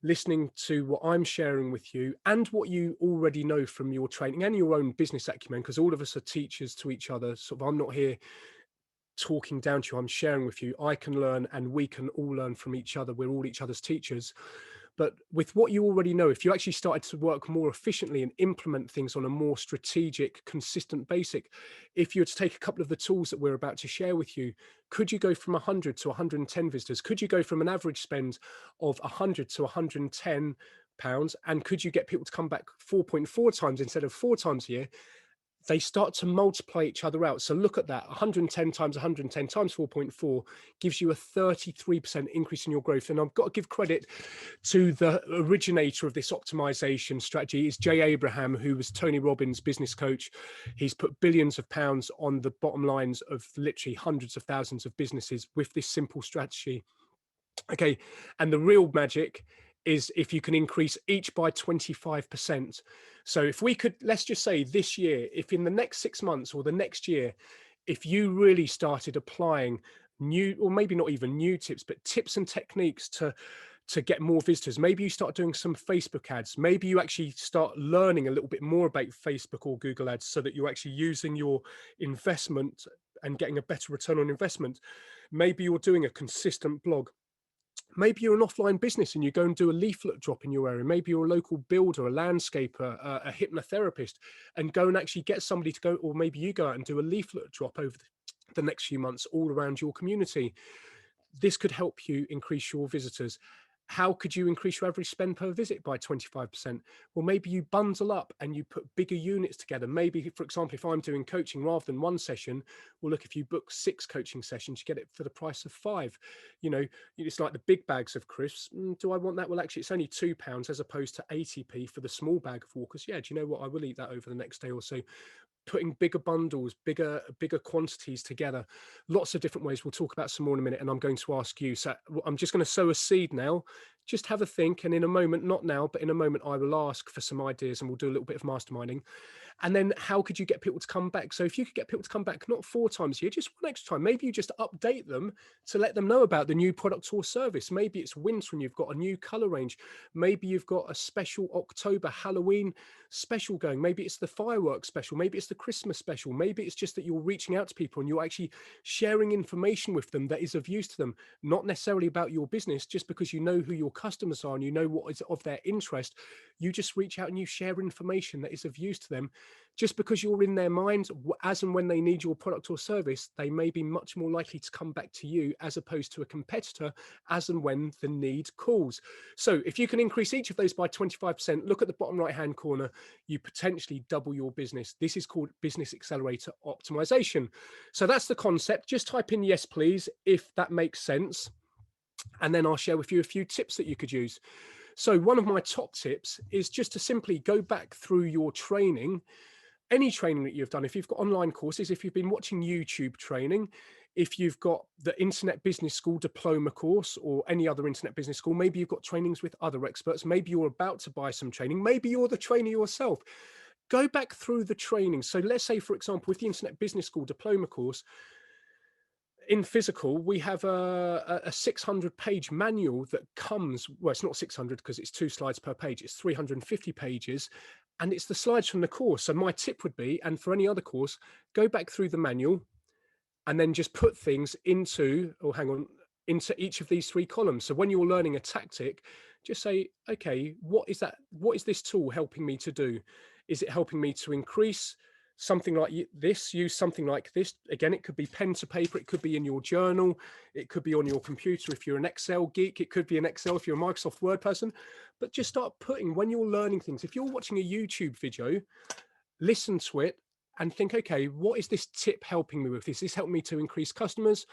A: listening to what I'm sharing with you and what you already know from your training and your own business acumen, because all of us are teachers to each other. So I'm not here talking down to you, I'm sharing with you. I can learn and we can all learn from each other. We're all each other's teachers. But with what you already know, if you actually started to work more efficiently and implement things on a more strategic, consistent basic, if you were to take a couple of the tools that we're about to share with you, could you go from 100 to 110 visitors? Could you go from an average spend of 100 to 110 pounds? And could you get people to come back 4.4 times instead of 4 times a year? They start to multiply each other out. So look at that, 110 times 110 times 4.4 gives you a 33% increase in your growth. And I've got to give credit to the originator of this optimization strategy is Jay Abraham, who was Tony Robbins' business coach. He's put billions of pounds on the bottom lines of literally hundreds of thousands of businesses with this simple strategy. Okay, and the real magic is if you can increase each by 25%. So if we could, let's just say this year, if in the next 6 months or the next year, if you really started applying new, or maybe not even new tips, but tips and techniques to get more visitors, maybe you start doing some Facebook ads, maybe you actually start learning a little bit more about Facebook or Google ads so that you're actually using your investment and getting a better return on investment. Maybe you're doing a consistent blog. Maybe you're an offline business and you go and do a leaflet drop in your area. Maybe you're a local builder, a landscaper, a hypnotherapist, and go and actually get somebody to go, or maybe you go out and do a leaflet drop over the next few months all around your community. This could help you increase your visitors. How could you increase your average spend per visit by 25%? Well, maybe you bundle up and you put bigger units together. Maybe, for example, if I'm doing coaching rather than one session, well, look, if you book 6 coaching sessions, you get it for the price of 5. You know, it's like the big bags of crisps. Do I want that? Well, actually, it's only £2 as opposed to 80p for the small bag of Walkers. Yeah, do you know what? I will eat that over the next day or so. Putting bigger bundles, bigger quantities together, lots of different ways. We'll talk about some more in a minute, and I'm going to ask you. So I'm just going to sow a seed now. Just have a think, and in a moment, not now, but in a moment, I will ask for some ideas, and we'll do a little bit of masterminding. And then how could you get people to come back? So if you could get people to come back, not 4 times a year, just one extra time, maybe you just update them to let them know about the new product or service. Maybe it's winter and you've got a new color range. Maybe you've got a special October Halloween special going. Maybe it's the fireworks special. Maybe it's the Christmas special. Maybe it's just that you're reaching out to people and you're actually sharing information with them that is of use to them, not necessarily about your business, just because you know who your customers are and you know what is of their interest. You just reach out and you share information that is of use to them. Just because you're in their minds, as and when they need your product or service, they may be much more likely to come back to you as opposed to a competitor as and when the need calls. So if you can increase each of those by 25%, look at the bottom right-hand corner, you potentially double your business. This is called Business Accelerator Optimization. So that's the concept. Just type in yes, please, if that makes sense. And then I'll share with you a few tips that you could use. So one of my top tips is just to simply go back through your training, any training that you've done. If you've got online courses, if you've been watching YouTube training, if you've got the Internet Business School diploma course or any other Internet Business School, maybe you've got trainings with other experts, maybe you're about to buy some training, maybe you're the trainer yourself. Go back through the training. So let's say, for example, with the Internet Business School diploma course, in physical, we have a 600-page manual that comes, well, it's not 600 because it's 2 slides per page, it's 350 pages, and it's the slides from the course. So my tip would be, and for any other course, go back through the manual and then just put things into, or hang on, into each of these 3 columns. So when you're learning a tactic, just say, okay, what is that? What is this tool helping me to do? Is it helping me to increase something like this, use something like this? Again, it could be pen to paper, it could be in your journal, it could be on your computer if you're an Excel geek, it could be an Excel if you're a Microsoft Word person. But just start putting, when you're learning things, if you're watching a YouTube video, listen to it and think, okay, what is this tip helping me with? Is this helping me to increase customers?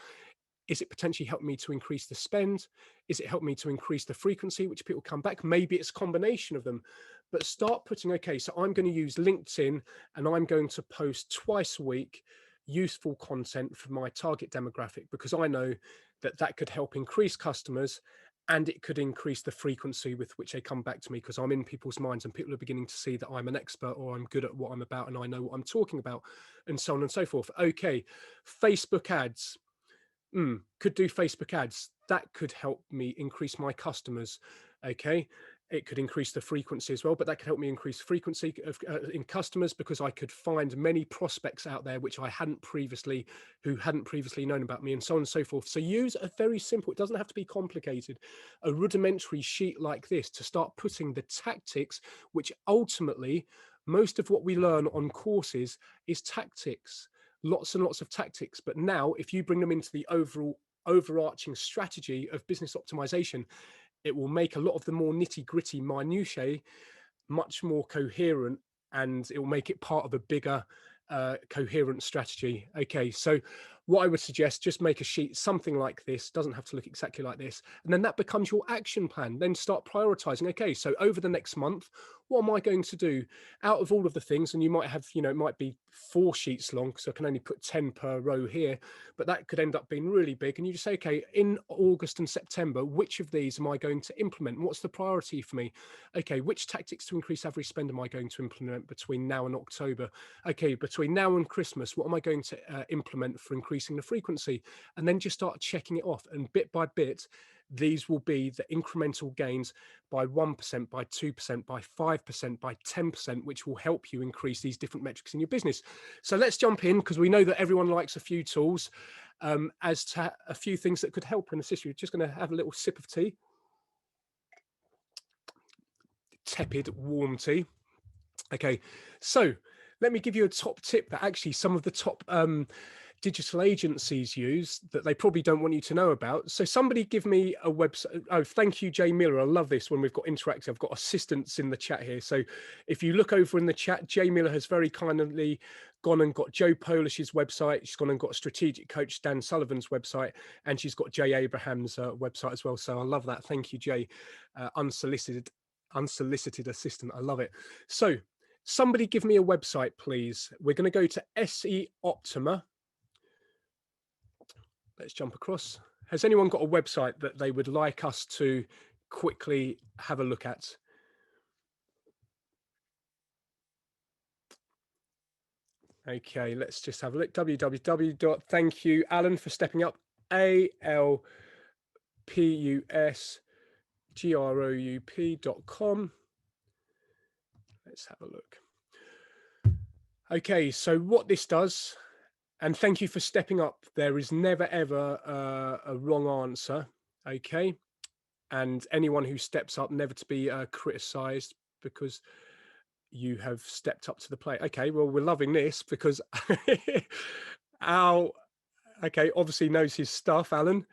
A: Is it potentially helping me to increase the spend? Is it helping me to increase the frequency which people come back? Maybe it's a combination of them. But start putting, okay, so I'm going to use LinkedIn and I'm going to post twice a week useful content for my target demographic, because I know that that could help increase customers and it could increase the frequency with which they come back to me, because I'm in people's minds and people are beginning to see that I'm an expert or I'm good at what I'm about and I know what I'm talking about, and so on and so forth. Okay, Facebook ads. Could do Facebook ads. That could help me increase my customers. Okay. It could increase the frequency as well, but that could help me increase frequency of in customers, because I could find many prospects out there which I hadn't previously, who hadn't previously known about me, and so on and so forth. So use a very simple, it doesn't have to be complicated, a rudimentary sheet like this to start putting the tactics, which ultimately most of what we learn on courses is tactics, lots and lots of tactics. But now if you bring them into the overall overarching strategy of business optimization, it will make a lot of the more nitty gritty minutiae much more coherent, and it will make it part of a bigger coherent strategy. Okay, so what I would suggest, just make a sheet something like this, doesn't have to look exactly like this, and then that becomes your action plan. Then start prioritizing. Okay, so over the next month, what am I going to do out of all of the things? And you might have, it might be 4 sheets long, so I can only put 10 per row here, but that could end up being really big. And you just say, okay, in August and September, which of these am I going to implement? What's the priority for me? Okay, which tactics to increase average spend am I going to implement between now and October? Okay, between now and Christmas, what am I going to implement for increasing the frequency? And then just start checking it off. And bit by bit, these will be the incremental gains by 1%, by 2%, by 5%, by 10%, which will help you increase these different metrics in your business. So let's jump in, because we know that everyone likes a few tools, as to a few things that could help and assist you. Just going to have a little sip of tea. Tepid, warm tea. Okay, so let me give you a top tip that actually some of the top digital agencies use that they probably don't want you to know about. So somebody give me a website. Oh, thank you, Jay Miller. I love this when we've got interactive. I've got assistants in the chat here. So if you look over in the chat, Jay Miller has very kindly gone and got Joe Polish's website. She's gone and got strategic coach Dan Sullivan's website, and she's got Jay Abraham's website as well. So I love that. Thank you, Jay. Unsolicited assistant. I love it. So somebody give me a website, please. We're going to go to SE Optima. Let's jump across. Has anyone got a website that they would like us to quickly have a look at? Okay, let's just have a look. www. Thank you, Alan, for stepping up. alpusgroup.com. Let's have a look. Okay, so what this does, and thank you for stepping up. There is never, ever a wrong answer, okay? And anyone who steps up, never to be criticized, because you have stepped up to the plate. Okay, well, we're loving this, because Al, okay, obviously knows his stuff, Alan.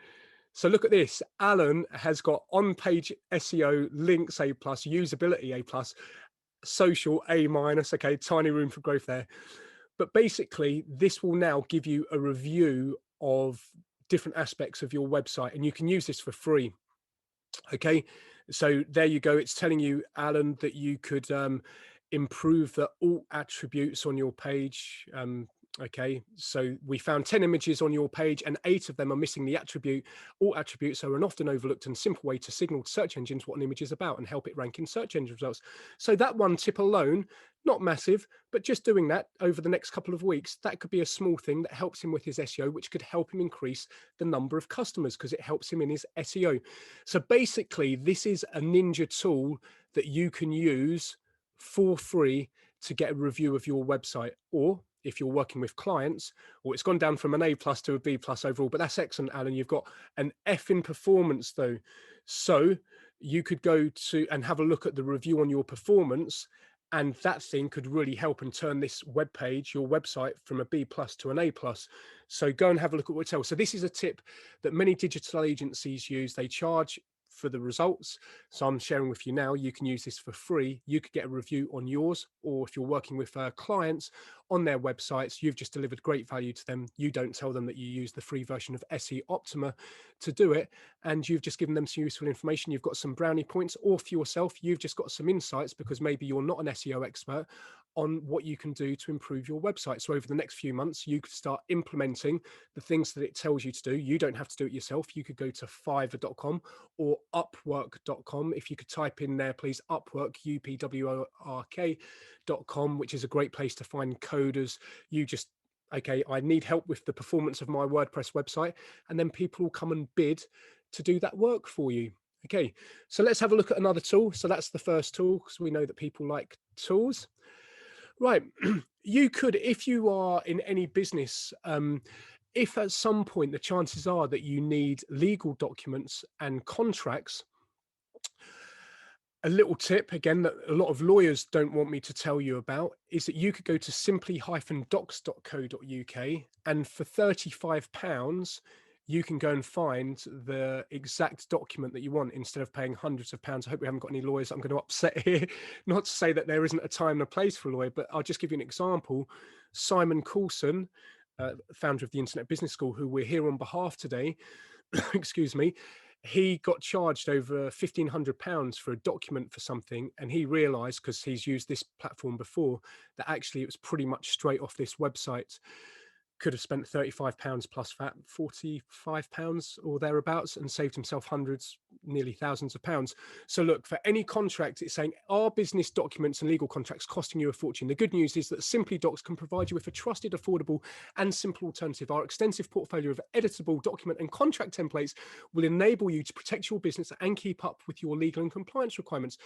A: So look at this. Alan has got on-page SEO, links A+, usability A+, social A-. Okay, tiny room for growth there. But basically, this will now give you a review of different aspects of your website, and you can use this for free. Okay, so there you go. It's telling you, Alan, that you could improve the alt attributes on your page. Okay, so we found 10 images on your page and 8 of them are missing the attribute. Alt attributes are an often overlooked and simple way to signal to search engines what an image is about and help it rank in search engine results. So that one tip alone, not massive, but just doing that over the next couple of weeks, that could be a small thing that helps him with his SEO, which could help him increase the number of customers because it helps him in his SEO. So basically, this is a ninja tool that you can use for free to get a review of your website. Or if you're working with clients, or it's gone down from an A+ to a B+ overall, but that's excellent, Alan. You've got an F in performance though. So you could go to and have a look at the review on your performance, and that thing could really help and turn this web page, your website, from a B+ to an A+. So go and have a look at what it tells. So this is a tip that many digital agencies use. They charge for the results. So I'm sharing with you now, you can use this for free. You could get a review on yours, or if you're working with clients on their websites, you've just delivered great value to them. You don't tell them that you use the free version of SE Optima to do it, and you've just given them some useful information. You've got some brownie points, or for yourself, you've just got some insights because maybe you're not an SEO expert on what you can do to improve your website. So over the next few months, you could start implementing the things that it tells you to do. You don't have to do it yourself. You could go to fiverr.com or upwork.com. If you could type in there, please, Upwork, upwork.com, which is a great place to find coders. You just, okay, I need help with the performance of my WordPress website, and then people will come and bid to do that work for you. Okay, so let's have a look at another tool. So that's the first tool, because we know that people like tools. Right, you could, if you are in any business, if at some point the chances are that you need legal documents and contracts, a little tip again that a lot of lawyers don't want me to tell you about is that you could go to simply-docs.co.uk, and for £35 you can go and find the exact document that you want instead of paying hundreds of pounds. I hope we haven't got any lawyers I'm going to upset here. Not to say that there isn't a time and a place for a lawyer, but I'll just give you an example. Simon Coulson, founder of the Internet Business School, who we're here on behalf today, excuse me, he got charged over £1,500 for a document for something, and he realized, because he's used this platform before, that actually it was pretty much straight off this website. Could have spent £35 plus VAT, £45 or thereabouts, and saved himself hundreds, nearly thousands of pounds. So look, for any contract, it's saying, are business documents and legal contracts costing you a fortune? The good news is that Simply Docs can provide you with a trusted, affordable and simple alternative. Our extensive portfolio of editable document and contract templates will enable you to protect your business and keep up with your legal and compliance requirements.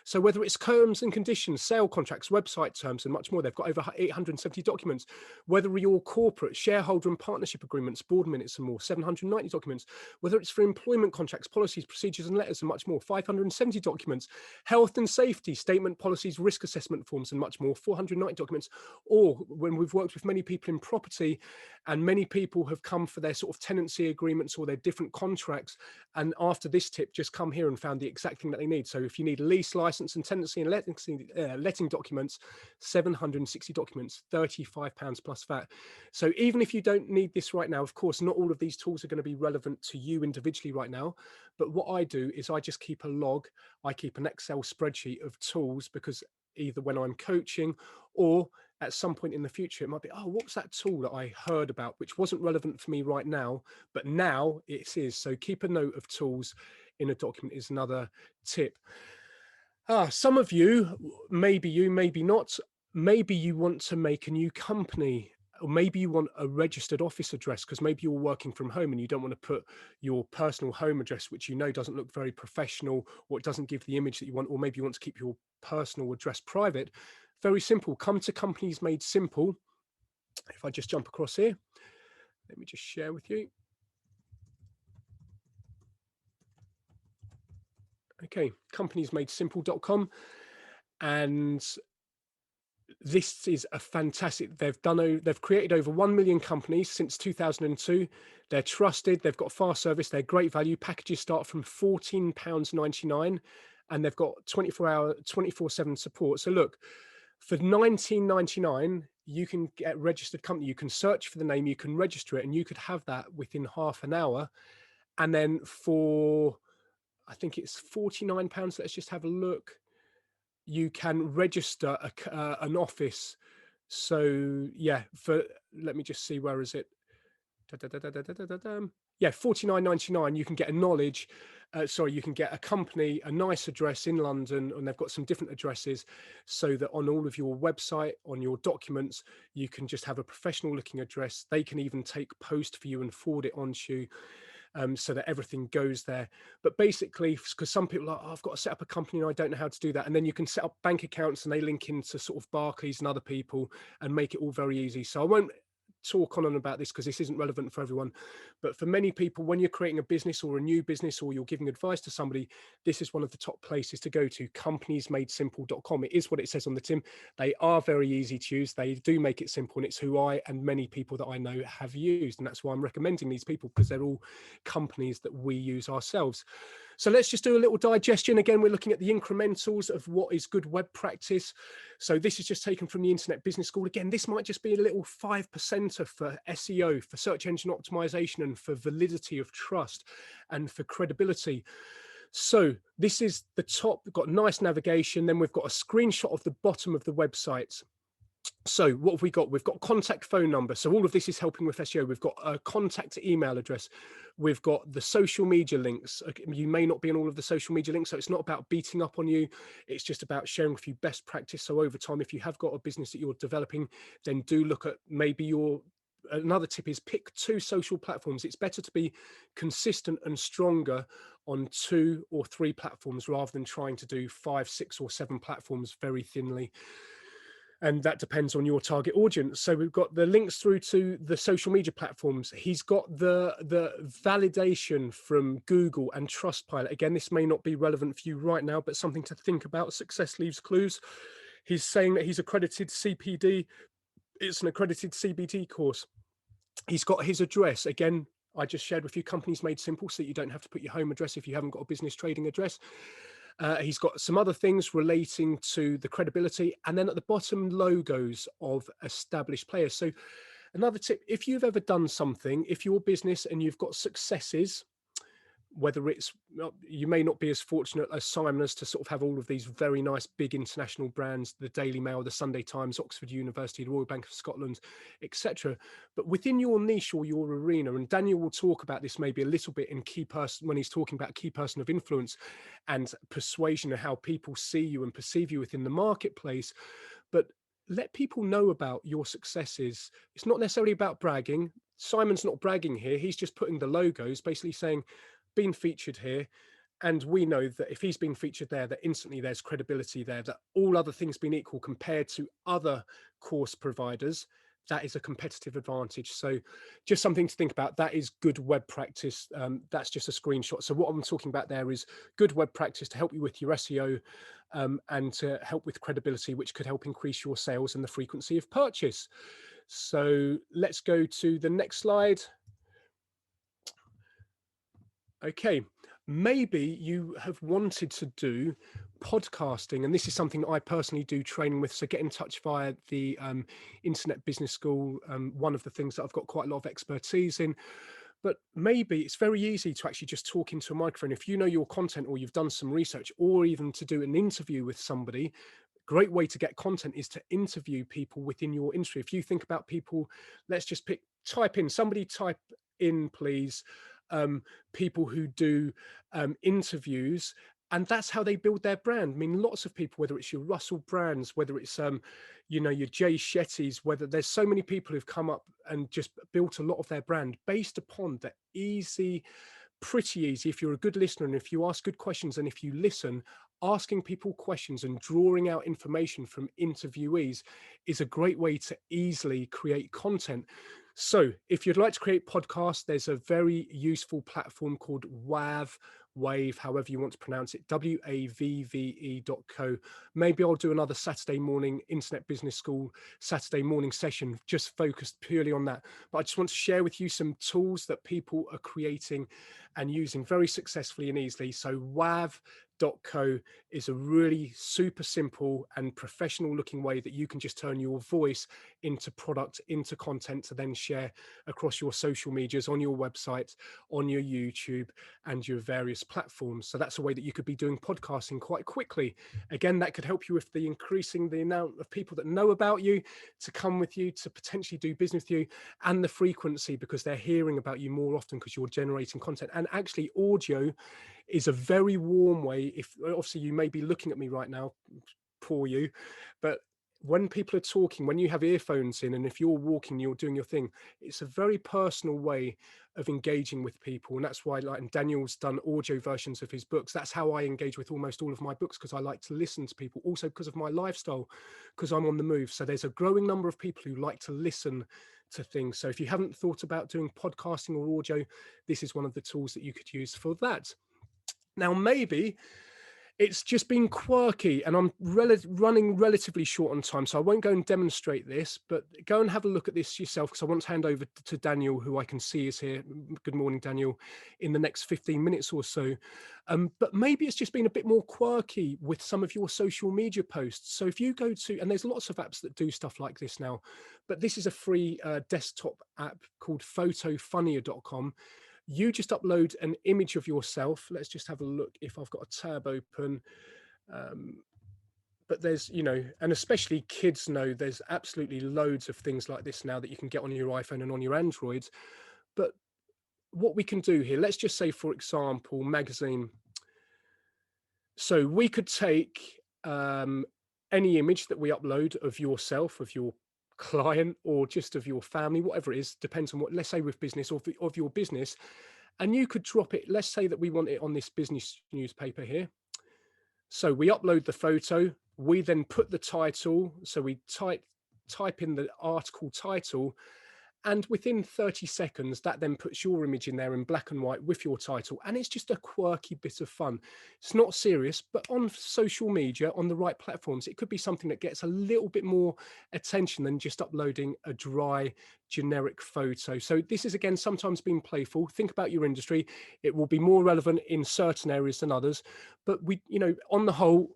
A: So whether it's terms and conditions, sale contracts, website terms, and much more, they've got over 870 documents. Whether you're corporate, shareholder and partnership agreements, board minutes and more, 790 documents. Whether it's for employment contracts, policies, procedures and letters and much more, 570 documents. Health and safety, statement policies, risk assessment forms and much more, 490 documents. Or when we've worked with many people in property, and many people have come for their sort of tenancy agreements or their different contracts, and after this tip just come here and found the exact thing that they need. So if you need lease, license and tenancy and letting documents, 760 documents, £35 plus VAT. So even if you don't need this right now, of course, not all of these tools are going to be relevant to you individually right now. But what I do is I just keep a log. I keep an Excel spreadsheet of tools, because either when I'm coaching or at some point in the future, it might be, oh, what's that tool that I heard about, which wasn't relevant for me right now, but now it is. So keep a note of tools in a document is another tip. Some of you, maybe not, maybe you want to make a new company, or maybe you want a registered office address because maybe you're working from home and you don't want to put your personal home address, which you know doesn't look very professional, or it doesn't give the image that you want, or maybe you want to keep your personal address private. Very simple. Come to Companies Made Simple. If I just jump across here, let me just share with you. Okay, companiesmadesimple.com, and this is a fantastic, they've created over 1 million companies since 2002. They're trusted, they've got fast service, they're great value. Packages start from £14.99, and they've got 24/7 support. So look, for £19.99, you can get a registered company. You can search for the name, you can register it, and you could have that within half an hour. And then for, I think it's £49. Let's just have a look. You can register an office. So yeah, let me just see, where is it? Yeah, £49.99. You can get a knowledge. Sorry, you can get a company, a nice address in London, and they've got some different addresses, so that on all of your website, on your documents, you can just have a professional looking address. They can even take post for you and forward it on to you, so that everything goes there. But basically, because some people are like, oh, I've got to set up a company and I don't know how to do that. And then you can set up bank accounts and they link into sort of Barclays and other people and make it all very easy. So I won't talk on and about this because this isn't relevant for everyone, but for many people, when you're creating a business or a new business, or you're giving advice to somebody, this is one of the top places to go to. companiesmadesimple.com. It is what it says on the tin. They are very easy to use. They do make it simple, and it's who I and many people that I know have used, and that's why I'm recommending these people, because they're all companies that we use ourselves. So let's just do a little digestion. Again, we're looking at the incrementals of what is good web practice. So this is just taken from the Internet Business School. Again, this might just be a little 5%er for SEO, for search engine optimization, and for validity of trust and for credibility. So this is the top. We've got nice navigation. Then we've got a screenshot of the bottom of the website. So what have we got? We've got contact phone number. So all of this is helping with SEO. We've got a contact email address. We've got the social media links. You may not be on all of the social media links, so it's not about beating up on you. It's just about sharing with you best practice. So over time, if you have got a business that you're developing, then do look at maybe another tip is pick 2 social platforms. It's better to be consistent and stronger on 2 or 3 platforms rather than trying to do 5, 6 or 7 platforms very thinly. And that depends on your target audience. So we've got the links through to the social media platforms. He's got the validation from Google and Trustpilot. Again, this may not be relevant for you right now, but something to think about. Success leaves clues. He's saying that he's accredited CPD. It's an accredited CBT course. He's got his address. Again, I just shared with you, companies made simple, so that you don't have to put your home address if you haven't got a business trading address. He's got some other things relating to the credibility, and then at the bottom, logos of established players. So another tip, if you've ever done something, if your business and you've got successes, whether it's, you may not be as fortunate as Simon as to sort of have all of these very nice big international brands, the Daily Mail, the Sunday Times, Oxford University, the Royal Bank of Scotland, etc. But within your niche or your arena, and Daniel will talk about this maybe a little bit in key person, when he's talking about key person of influence and persuasion and how people see you and perceive you within the marketplace. But let people know about your successes. It's not necessarily about bragging. Simon's not bragging here. He's just putting the logos, basically saying, been featured here, and we know that if he's been featured there, that instantly there's credibility there, that all other things being equal compared to other course providers, that is a competitive advantage. So just something to think about. That is good web practice. That's just a screenshot. So what I'm talking about there is good web practice to help you with your SEO, and to help with credibility, which could help increase your sales and the frequency of purchase. So let's go to the next slide. Okay, maybe you have wanted to do podcasting, and this is something that I personally do training with. So get in touch via the Internet Business School. One of the things that I've got quite a lot of expertise in. But maybe it's very easy to actually just talk into a microphone. If you know your content, or you've done some research, or even to do an interview with somebody, great way to get content is to interview people within your industry. If you think about people, let's just type in, please, people who do interviews, and that's how they build their brand. I mean, lots of people, whether it's your Russell Brands, whether it's your Jay Shetty's, whether there's so many people who've come up and just built a lot of their brand based upon the pretty easy, if you're a good listener and if you ask good questions and if you listen, asking people questions and drawing out information from interviewees is a great way to easily create content. So if you'd like to create podcasts, there's a very useful platform called WAV, Wave, however you want to pronounce it, WAVVE.co. Maybe I'll do another Saturday morning Internet Business School Saturday morning session just focused purely on that. But I just want to share with you some tools that people are creating and using very successfully and easily. So WAV.co is a really super simple and professional looking way that you can just turn your voice into product, into content to then share across your social medias, on your website, on your YouTube and your various platforms. So that's a way that you could be doing podcasting quite quickly. Again, that could help you with the increasing the amount of people that know about you, to come with you, to potentially do business with you, and the frequency, because they're hearing about you more often because you're generating content. And actually audio is a very warm way. If obviously you may be looking at me right now, poor you, but when people are talking, when you have earphones in, and if you're walking, you're doing your thing, it's a very personal way of engaging with people. And that's why, like, and Daniel's done audio versions of his books. That's how I engage with almost all of my books, because I like to listen to people, also because of my lifestyle, because I'm on the move. So there's a growing number of people who like to listen to things. So if you haven't thought about doing podcasting or audio, this is one of the tools that you could use for that. Now, maybe it's just been quirky, and I'm running relatively short on time, so I won't go and demonstrate this, but go and have a look at this yourself, because I want to hand over to Daniel, who I can see is here. Good morning, Daniel, in the next 15 minutes or so. But maybe it's just been a bit more quirky with some of your social media posts. So if you go to, and there's lots of apps that do stuff like this now, but this is a free desktop app called photofunnier.com. You just upload an image of yourself. Let's just have a look if I've got a tab open. But there's, you know, and especially kids know there's absolutely loads of things like this now that you can get on your iPhone and on your Androids. But what we can do here, let's just say, for example, magazine. So we could take any image that we upload of yourself, of your client, or just of your family, whatever it is, depends on what, let's say with business, or of your business, and you could drop it. Let's say that we want it on this business newspaper here. So we upload the photo, we then put the title, so we type in the article title, and within 30 seconds, that then puts your image in there in black and white with your title. And it's just a quirky bit of fun. It's not serious, but on social media, on the right platforms, it could be something that gets a little bit more attention than just uploading a dry, generic photo. So this is, again, sometimes being playful. Think about your industry. It will be more relevant in certain areas than others. But we, you know, on the whole,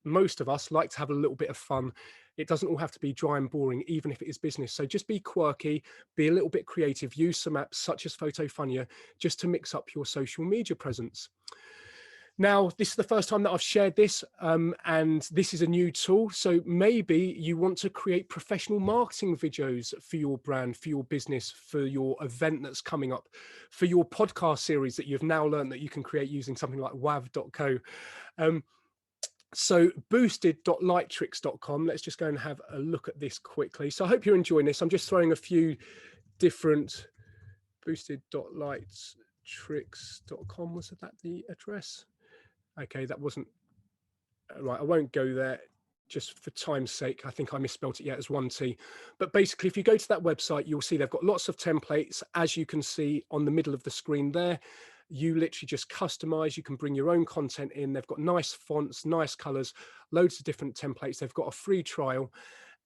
A: most of us like to have a little bit of fun. It doesn't all have to be dry and boring, even if it is business. So just be quirky, be a little bit creative, use some apps such as PhotoFunnier just to mix up your social media presence. Now, this is the first time that I've shared this, and this is a new tool. So maybe you want to create professional marketing videos for your brand, for your business, for your event that's coming up, for your podcast series that you've now learned that you can create using something like wav.co. So boosted.lighttricks.com. Let's just go and have a look at this quickly. So I hope you're enjoying this. I'm just throwing a few different boosted.lighttricks.com. Was that the address? Okay, that wasn't right. I won't go there just for time's sake. I think I misspelled it. Yeah, as one T. But basically, if you go to that website, you'll see they've got lots of templates, as you can see on the middle of the screen there. You literally just customize. You can bring your own content in. They've got nice fonts, nice colors, loads of different templates. They've got a free trial,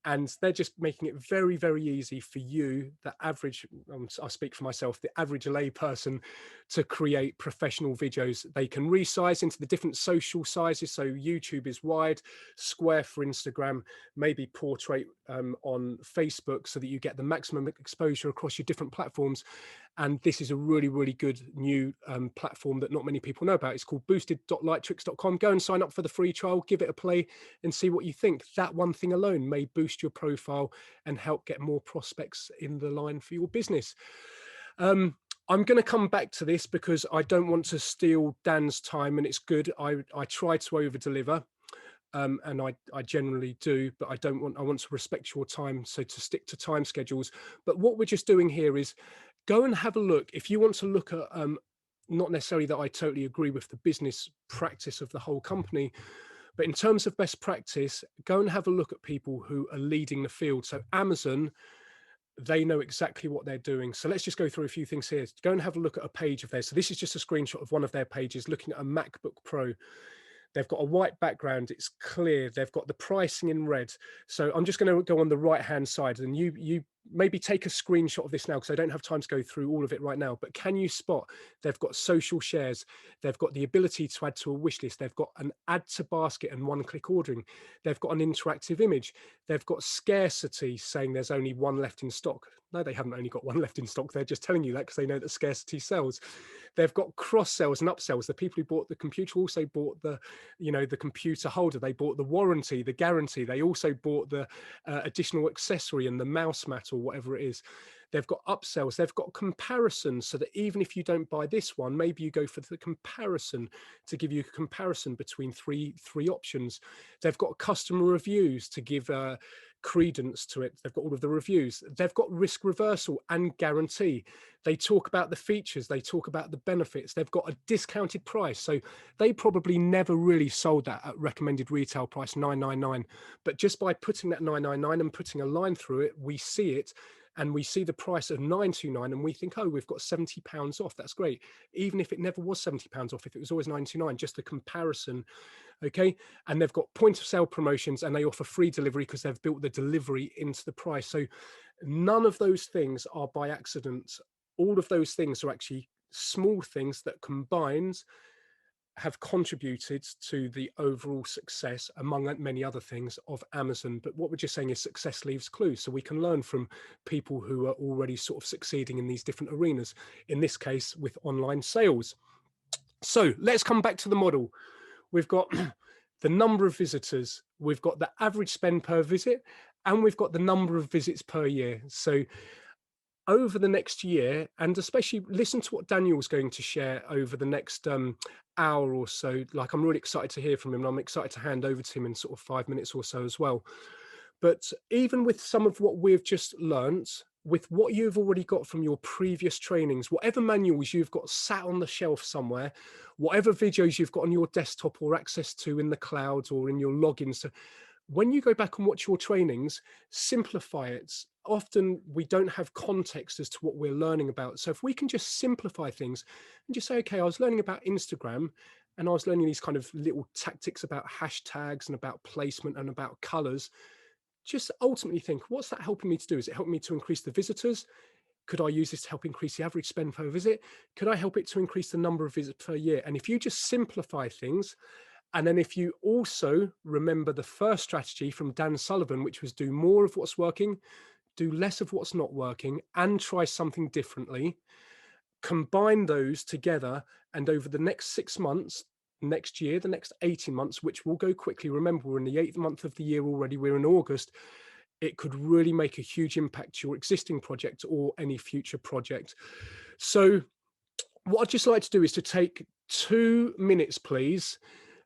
A: and they're just making it very, very easy for you, the average, I speak for myself, the average lay person, to create professional videos. They can resize into the different social sizes. So YouTube is wide, square for Instagram, maybe portrait on Facebook, so that you get the maximum exposure across your different platforms. And this is a really, really good new platform that not many people know about. It's called boosted.lighttricks.com. Go and sign up for the free trial, give it a play and see what you think. That one thing alone may boost your profile and help get more prospects in the line for your business. I'm going to come back to this because I don't want to steal Dan's time, and it's good. I try to over deliver. And I generally do, but I want to respect your time. So to stick to time schedules. But what we're just doing here is go and have a look. If you want to look at, not necessarily that I totally agree with the business practice of the whole company, but in terms of best practice, go and have a look at people who are leading the field. So Amazon They know exactly what they're doing. So let's just go through a few things here. Go and have a look at a page of theirs. So this is just a screenshot of one of their pages looking at a MacBook Pro. They've got a white background, it's clear. They've got the pricing in red. So I'm just going to go on the right-hand side, and you maybe take a screenshot of this now, because I don't have time to go through all of it right now. But can you spot they've got social shares, they've got the ability to add to a wish list, they've got an add to basket and one-click ordering, they've got an interactive image, they've got scarcity saying there's only one left in stock. No, they haven't only got one left in stock. They're just telling you that because they know that scarcity sells. They've got cross sells and upsells. The people who bought the computer also bought the, the computer holder. They bought the warranty, the guarantee. They also bought the additional accessory and the mouse mat or whatever it is. They've got upsells. They've got comparisons, so that even if you don't buy this one, maybe you go for the comparison to give you a comparison between three options. They've got customer reviews to give credence to it. They've got all of the reviews. They've got risk reversal and guarantee. They talk about the features. They talk about the benefits. They've got a discounted price. So they probably never really sold that at recommended retail price $9.99. But just by putting that $9.99 and putting a line through it, we see it. And we see the price of $9.29 and we think, oh, we've got £70 off. That's great. Even if it never was £70 off, if it was always $9.29, just a comparison. Okay. And they've got point of sale promotions, and they offer free delivery because they've built the delivery into the price. So none of those things are by accident. All of those things are actually small things that combined have contributed to the overall success, among many other things, of Amazon. But what we're just saying is success leaves clues, so we can learn from people who are already sort of succeeding in these different arenas, in this case with online sales. So let's come back to the model. We've got the number of visitors, we've got the average spend per visit, and we've got the number of visits per year. So over the next year, and especially listen to what Daniel's going to share over the next hour or so. Like, I'm really excited to hear from him, and I'm excited to hand over to him in sort of 5 minutes or so as well. But even with some of what we've just learned, with what you've already got from your previous trainings, whatever manuals you've got sat on the shelf somewhere, whatever videos you've got on your desktop or access to in the cloud or in your logins, so when you go back and watch your trainings, simplify it. Often we don't have context as to what we're learning about. So if we can just simplify things and just say, okay, I was learning about Instagram, and I was learning these kind of little tactics about hashtags and about placement and about colors. Just ultimately think, what's that helping me to do? Is it helping me to increase the visitors? Could I use this to help increase the average spend per visit? Could I help it to increase the number of visits per year? And if you just simplify things, and then if you also remember the first strategy from Dan Sullivan, which was do more of what's working, do less of what's not working, and try something differently, combine those together, and over the next 6 months, next year, the next 18 months, which will go quickly. Remember, we're in the 8th month of the year already. We're in August. It could really make a huge impact to your existing project or any future project. So what I'd just like to do is to take 2 minutes, please.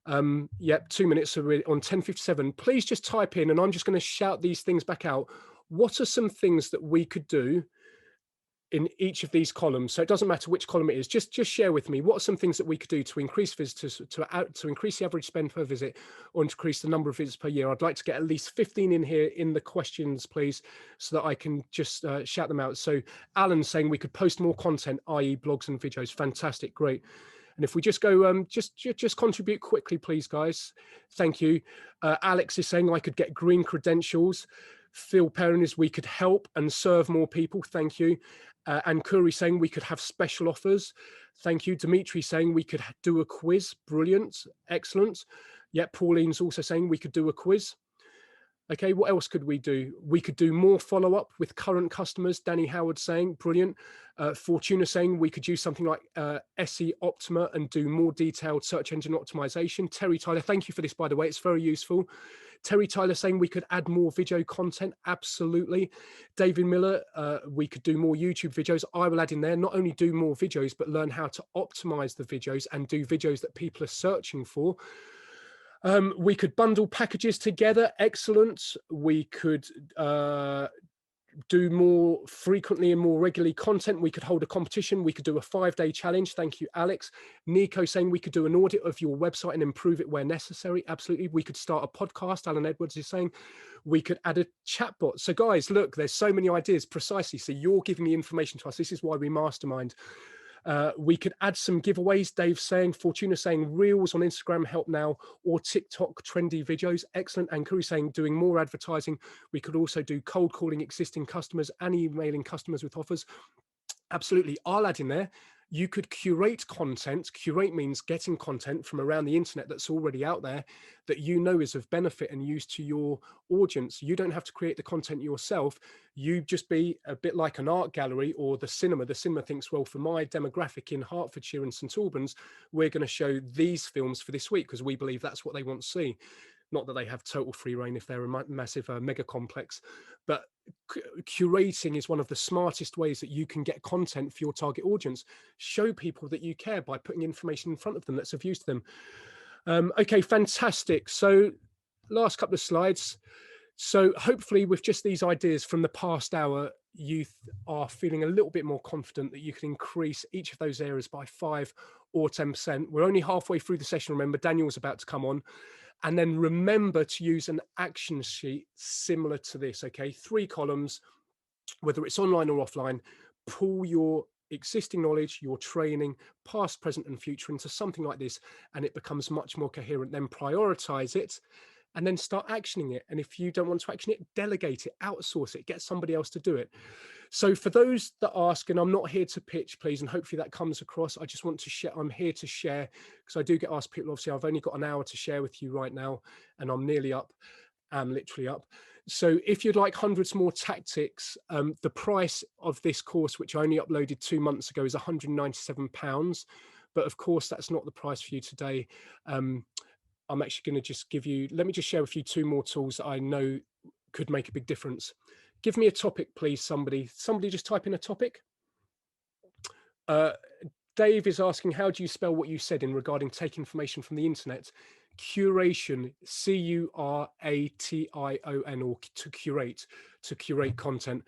A: Yep, 2 minutes. So we're on 10:57. Please just type in, and I'm just going to shout these things back out. What are some things that we could do in each of these columns? So it doesn't matter which column it is. Just share with me, what are some things that we could do to increase visitors, to increase the average spend per visit, or increase the number of visits per year? I'd like to get at least 15 in here in the questions, please, so that I can just shout them out. So Alan's saying we could post more content, i.e. blogs and videos. Fantastic, great. And if we just go, just contribute quickly, please, guys. Thank you. Alex is saying I could get green credentials. Phil Perrin is we could help and serve more people. Thank you. And Curry saying we could have special offers. Thank you. Dimitri saying we could do a quiz. Brilliant. Excellent. Yeah, Pauline's also saying we could do a quiz. Okay, what else could we do? We could do more follow-up with current customers. Danny Howard saying, brilliant. Fortuna saying we could use something like SE Optima and do more detailed search engine optimization. Terry Tyler, thank you for this, by the way. It's very useful. Terry Tyler saying we could add more video content. Absolutely. David Miller, we could do more YouTube videos. I will add in there, not only do more videos, but learn how to optimize the videos and do videos that people are searching for. We could bundle packages together. Excellent. We could do more frequently and more regularly content. We could hold a competition. We could do a 5-day challenge. Thank you, Alex. Nico saying we could do an audit of your website and improve it where necessary. Absolutely. We could start a podcast. Alan Edwards is saying we could add a chatbot. So guys, look, there's so many ideas. Precisely. So you're giving the information to us. This is why we mastermind. We could add some giveaways. Dave saying, Fortuna saying reels on Instagram help now, or TikTok trendy videos. Excellent. And Kuri saying doing more advertising. We could also do cold calling existing customers and emailing customers with offers. Absolutely. I'll add in there. You could curate content. Curate means getting content from around the internet that's already out there that you know is of benefit and use to your audience. You don't have to create the content yourself. You just be a bit like an art gallery or the cinema. The cinema thinks, well, for my demographic in Hertfordshire and St Albans, we're going to show these films for this week because we believe that's what they want to see. Not that they have total free reign if they're a massive mega complex, but curating is one of the smartest ways that you can get content for your target audience. Show people that you care by putting information in front of them that's of use to them. Okay, fantastic. So last couple of slides. So hopefully with just these ideas from the past hour, you are feeling a little bit more confident that you can increase each of those areas by 5 or 10%. We're only halfway through the session. Remember, Daniel's about to come on. And then remember to use an action sheet similar to this, okay? 3 columns, whether it's online or offline, pull your existing knowledge, your training, past, present, and future into something like this, and it becomes much more coherent. Then prioritize it, and then start actioning it. And if you don't want to action it, delegate it, outsource it, get somebody else to do it. So for those that ask, and I'm not here to pitch, please, and hopefully that comes across, I just want to share, I'm here to share, because I do get asked people, obviously I've only got an hour to share with you right now, and I'm nearly up, I'm literally up. So if you'd like hundreds more tactics, the price of this course, which I only uploaded 2 months ago, is £197. But of course, that's not the price for you today. I'm actually going to just give you, let me just share with you 2 more tools that I know could make a big difference. Give me a topic, please, somebody. Somebody just type in a topic. Dave is asking, how do you spell what you said in regarding take information from the internet? Curation, C-U-R-A-T-I-O-N, or to curate content.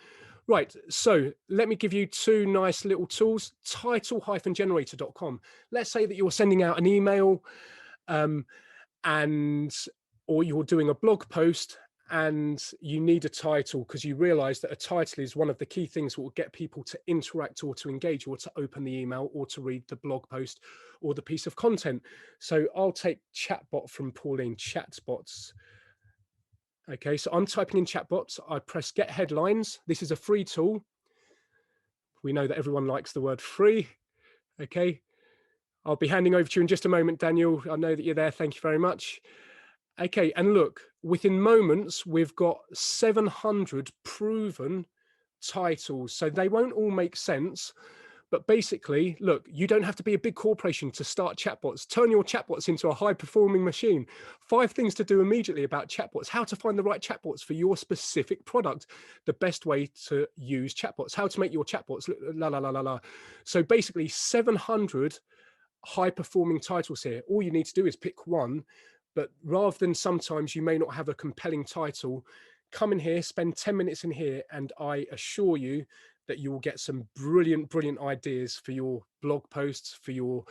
A: Right, so let me give you 2 nice little tools. Title-generator.com. Let's say that you're sending out an email or you're doing a blog post and you need a title because you realize that a title is one of the key things that will get people to interact or to engage or to open the email or to read the blog post or the piece of content. So I'll take chatbot from Pauline, chatbots. Okay, so I'm typing in chatbots. I press get headlines. This is a free tool. We know that everyone likes the word free. Okay, I'll be handing over to you in just a moment, Daniel. I know that you're there. Thank you very much. Okay, and look, within moments, we've got 700 proven titles. So they won't all make sense. But basically, look, you don't have to be a big corporation to start chatbots. Turn your chatbots into a high-performing machine. 5 things to do immediately about chatbots. How to find the right chatbots for your specific product. The best way to use chatbots. How to make your chatbots la la la la la. So basically, 700 high-performing titles here. All you need to do is pick one. But rather than sometimes you may not have a compelling title, come in here, spend 10 minutes in here, and I assure you that you will get some brilliant, brilliant ideas for your blog posts, for your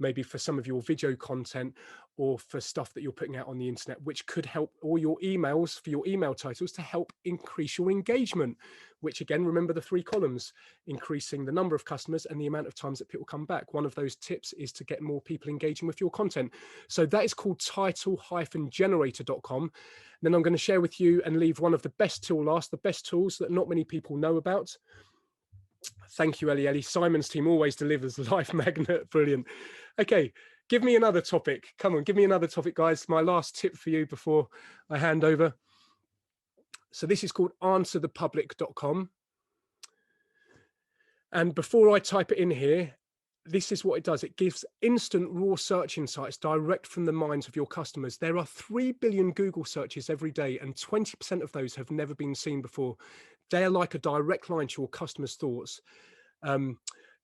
A: maybe for some of your video content, or for stuff that you're putting out on the internet, which could help, or your emails, for your email titles to help increase your engagement, which again, remember the 3 columns, increasing the number of customers and the amount of times that people come back. One of those tips is to get more people engaging with your content. So that is called title-generator.com. Then I'm going to share with you and leave one of the best tool last, the best tools that not many people know about. Thank you, Ellie. Simon's team always delivers. Life Magnet, brilliant. Okay, give me another topic. Come on, give me another topic, guys. My last tip for you before I hand over. So this is called answerthepublic.com. And before I type it in here, this is what it does. It gives instant raw search insights direct from the minds of your customers. There are 3 billion Google searches every day, and 20% of those have never been seen before. They're like a direct line to your customers' thoughts.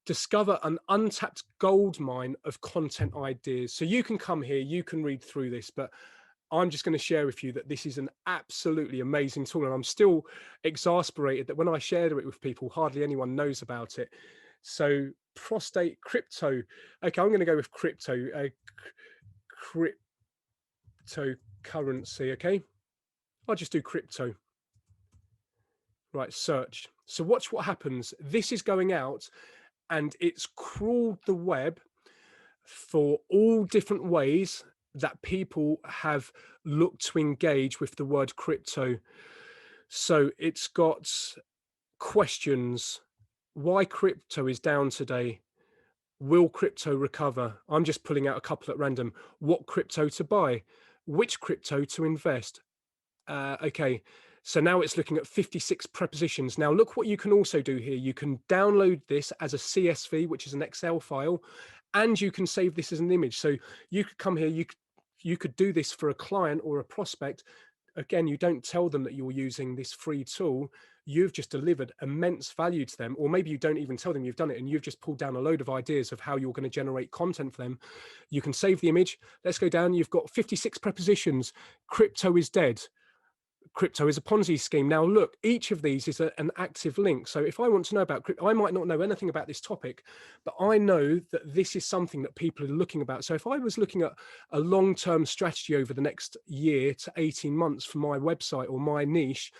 A: Discover an untapped gold mine of content ideas. So you can come here, you can read through this, but I'm just going to share with you that this is an absolutely amazing tool. And I'm still exasperated that when I shared it with people, hardly anyone knows about it. So prostate crypto. Okay, I'm going to go with crypto, cryptocurrency. Okay, I'll just do crypto. Right, search. So watch what happens. This is going out and it's crawled the web for all different ways that people have looked to engage with the word crypto. So it's got questions. Why crypto is down today? Will crypto recover? I'm just pulling out a couple at random. What crypto to buy? Which crypto to invest? Okay, so now it's looking at 56 prepositions. Now look what you can also do here. You can download this as a CSV, which is an Excel file, and you can save this as an image. So you could come here, you could do this for a client or a prospect. Again, you don't tell them that you're using this free tool. You've just delivered immense value to them, or maybe you don't even tell them you've done it and you've just pulled down a load of ideas of how you're going to generate content for them. You can save the image. Let's go down. You've got 56 prepositions. Crypto is dead. Crypto is a Ponzi scheme. Now, look, each of these is an active link. So if I want to know about crypto, I might not know anything about this topic, but I know that this is something that people are looking about. So if I was looking at a long-term strategy over the next year to 18 months for my website or my niche,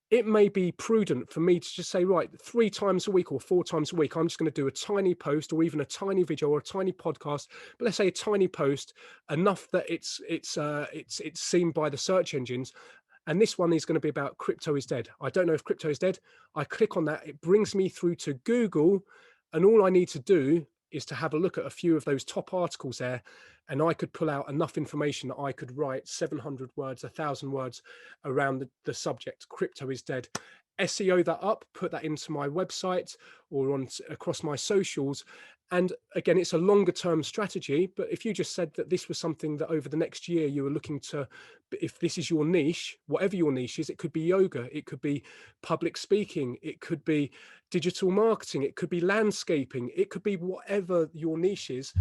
A: it may be prudent for me to just say, right, 3 times a week or 4 times a week, I'm just going to do a tiny post or even a tiny video or a tiny podcast, but let's say a tiny post, enough that it's seen by the search engines. And this one is going to be about crypto is dead. I don't know if crypto is dead. I click on that. It brings me through to Google. And all I need to do is to have a look at a few of those top articles there. And I could pull out enough information that I could write 700 words, 1,000 words around the subject. Crypto is dead. SEO that up, put that into my website or on across my socials. And again, it's a longer term strategy. But if you just said that this was something that over the next year you were looking to, if this is your niche, whatever your niche is, it could be yoga, it could be public speaking, it could be digital marketing, it could be landscaping, it could be whatever your niche is.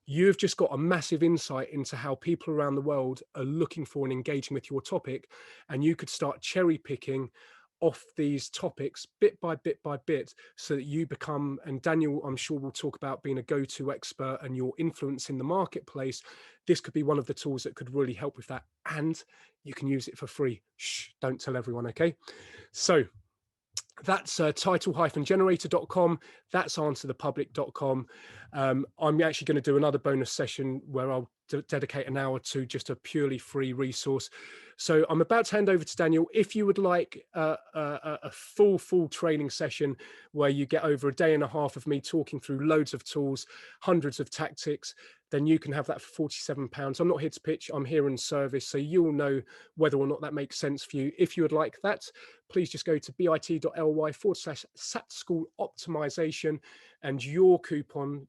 A: You've just got a massive insight into how people around the world are looking for and engaging with your topic. And you could start cherry picking off these topics bit by bit by bit so that you become, and Daniel I'm sure will talk about being a go-to expert and your influence in the marketplace. This could be one of the tools that could really help with that, and you can use it for free. Shh, don't tell everyone. Okay, so that's title-generator.com. That's answerthepublic.com. I'm actually going to do another bonus session where I'll dedicate an hour to just a purely free resource. So I'm about to hand over to Daniel. If you would like a full training session where you get over a day and a half of me talking through loads of tools, hundreds of tactics, then you can have that for £47. I'm not here to pitch, I'm here in service. So you'll know whether or not that makes sense for you. If you would like that, please just go to bit.ly/SAT School Optimization, and your coupon,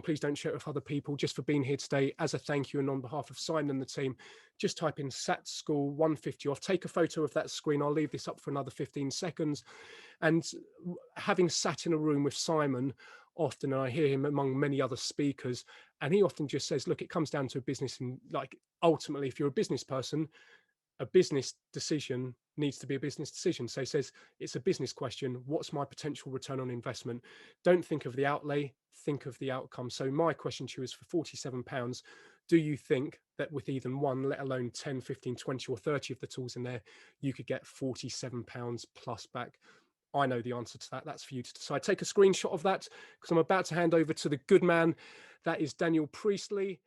A: please don't share it with other people, just for being here today as a thank you and on behalf of Simon and the team. Just type in SAT School 150 off. Take a photo of that screen. I'll leave this up for another 15 seconds. And having sat in a room with Simon often, and I hear him among many other speakers, and he often just says, look, it comes down to a business, and like ultimately, if you're a business person, a business decision needs to be a business decision. So he says, it's a business question. What's my potential return on investment? Don't think of the outlay, think of the outcome. So my question to you is, for £47, do you think that with even one, let alone 10, 15, 20 or 30 of the tools in there, you could get £47 plus back? I know the answer to that. That's for you to decide. Take a screenshot of that, because I'm about to hand over to the good man. That is Daniel Priestley.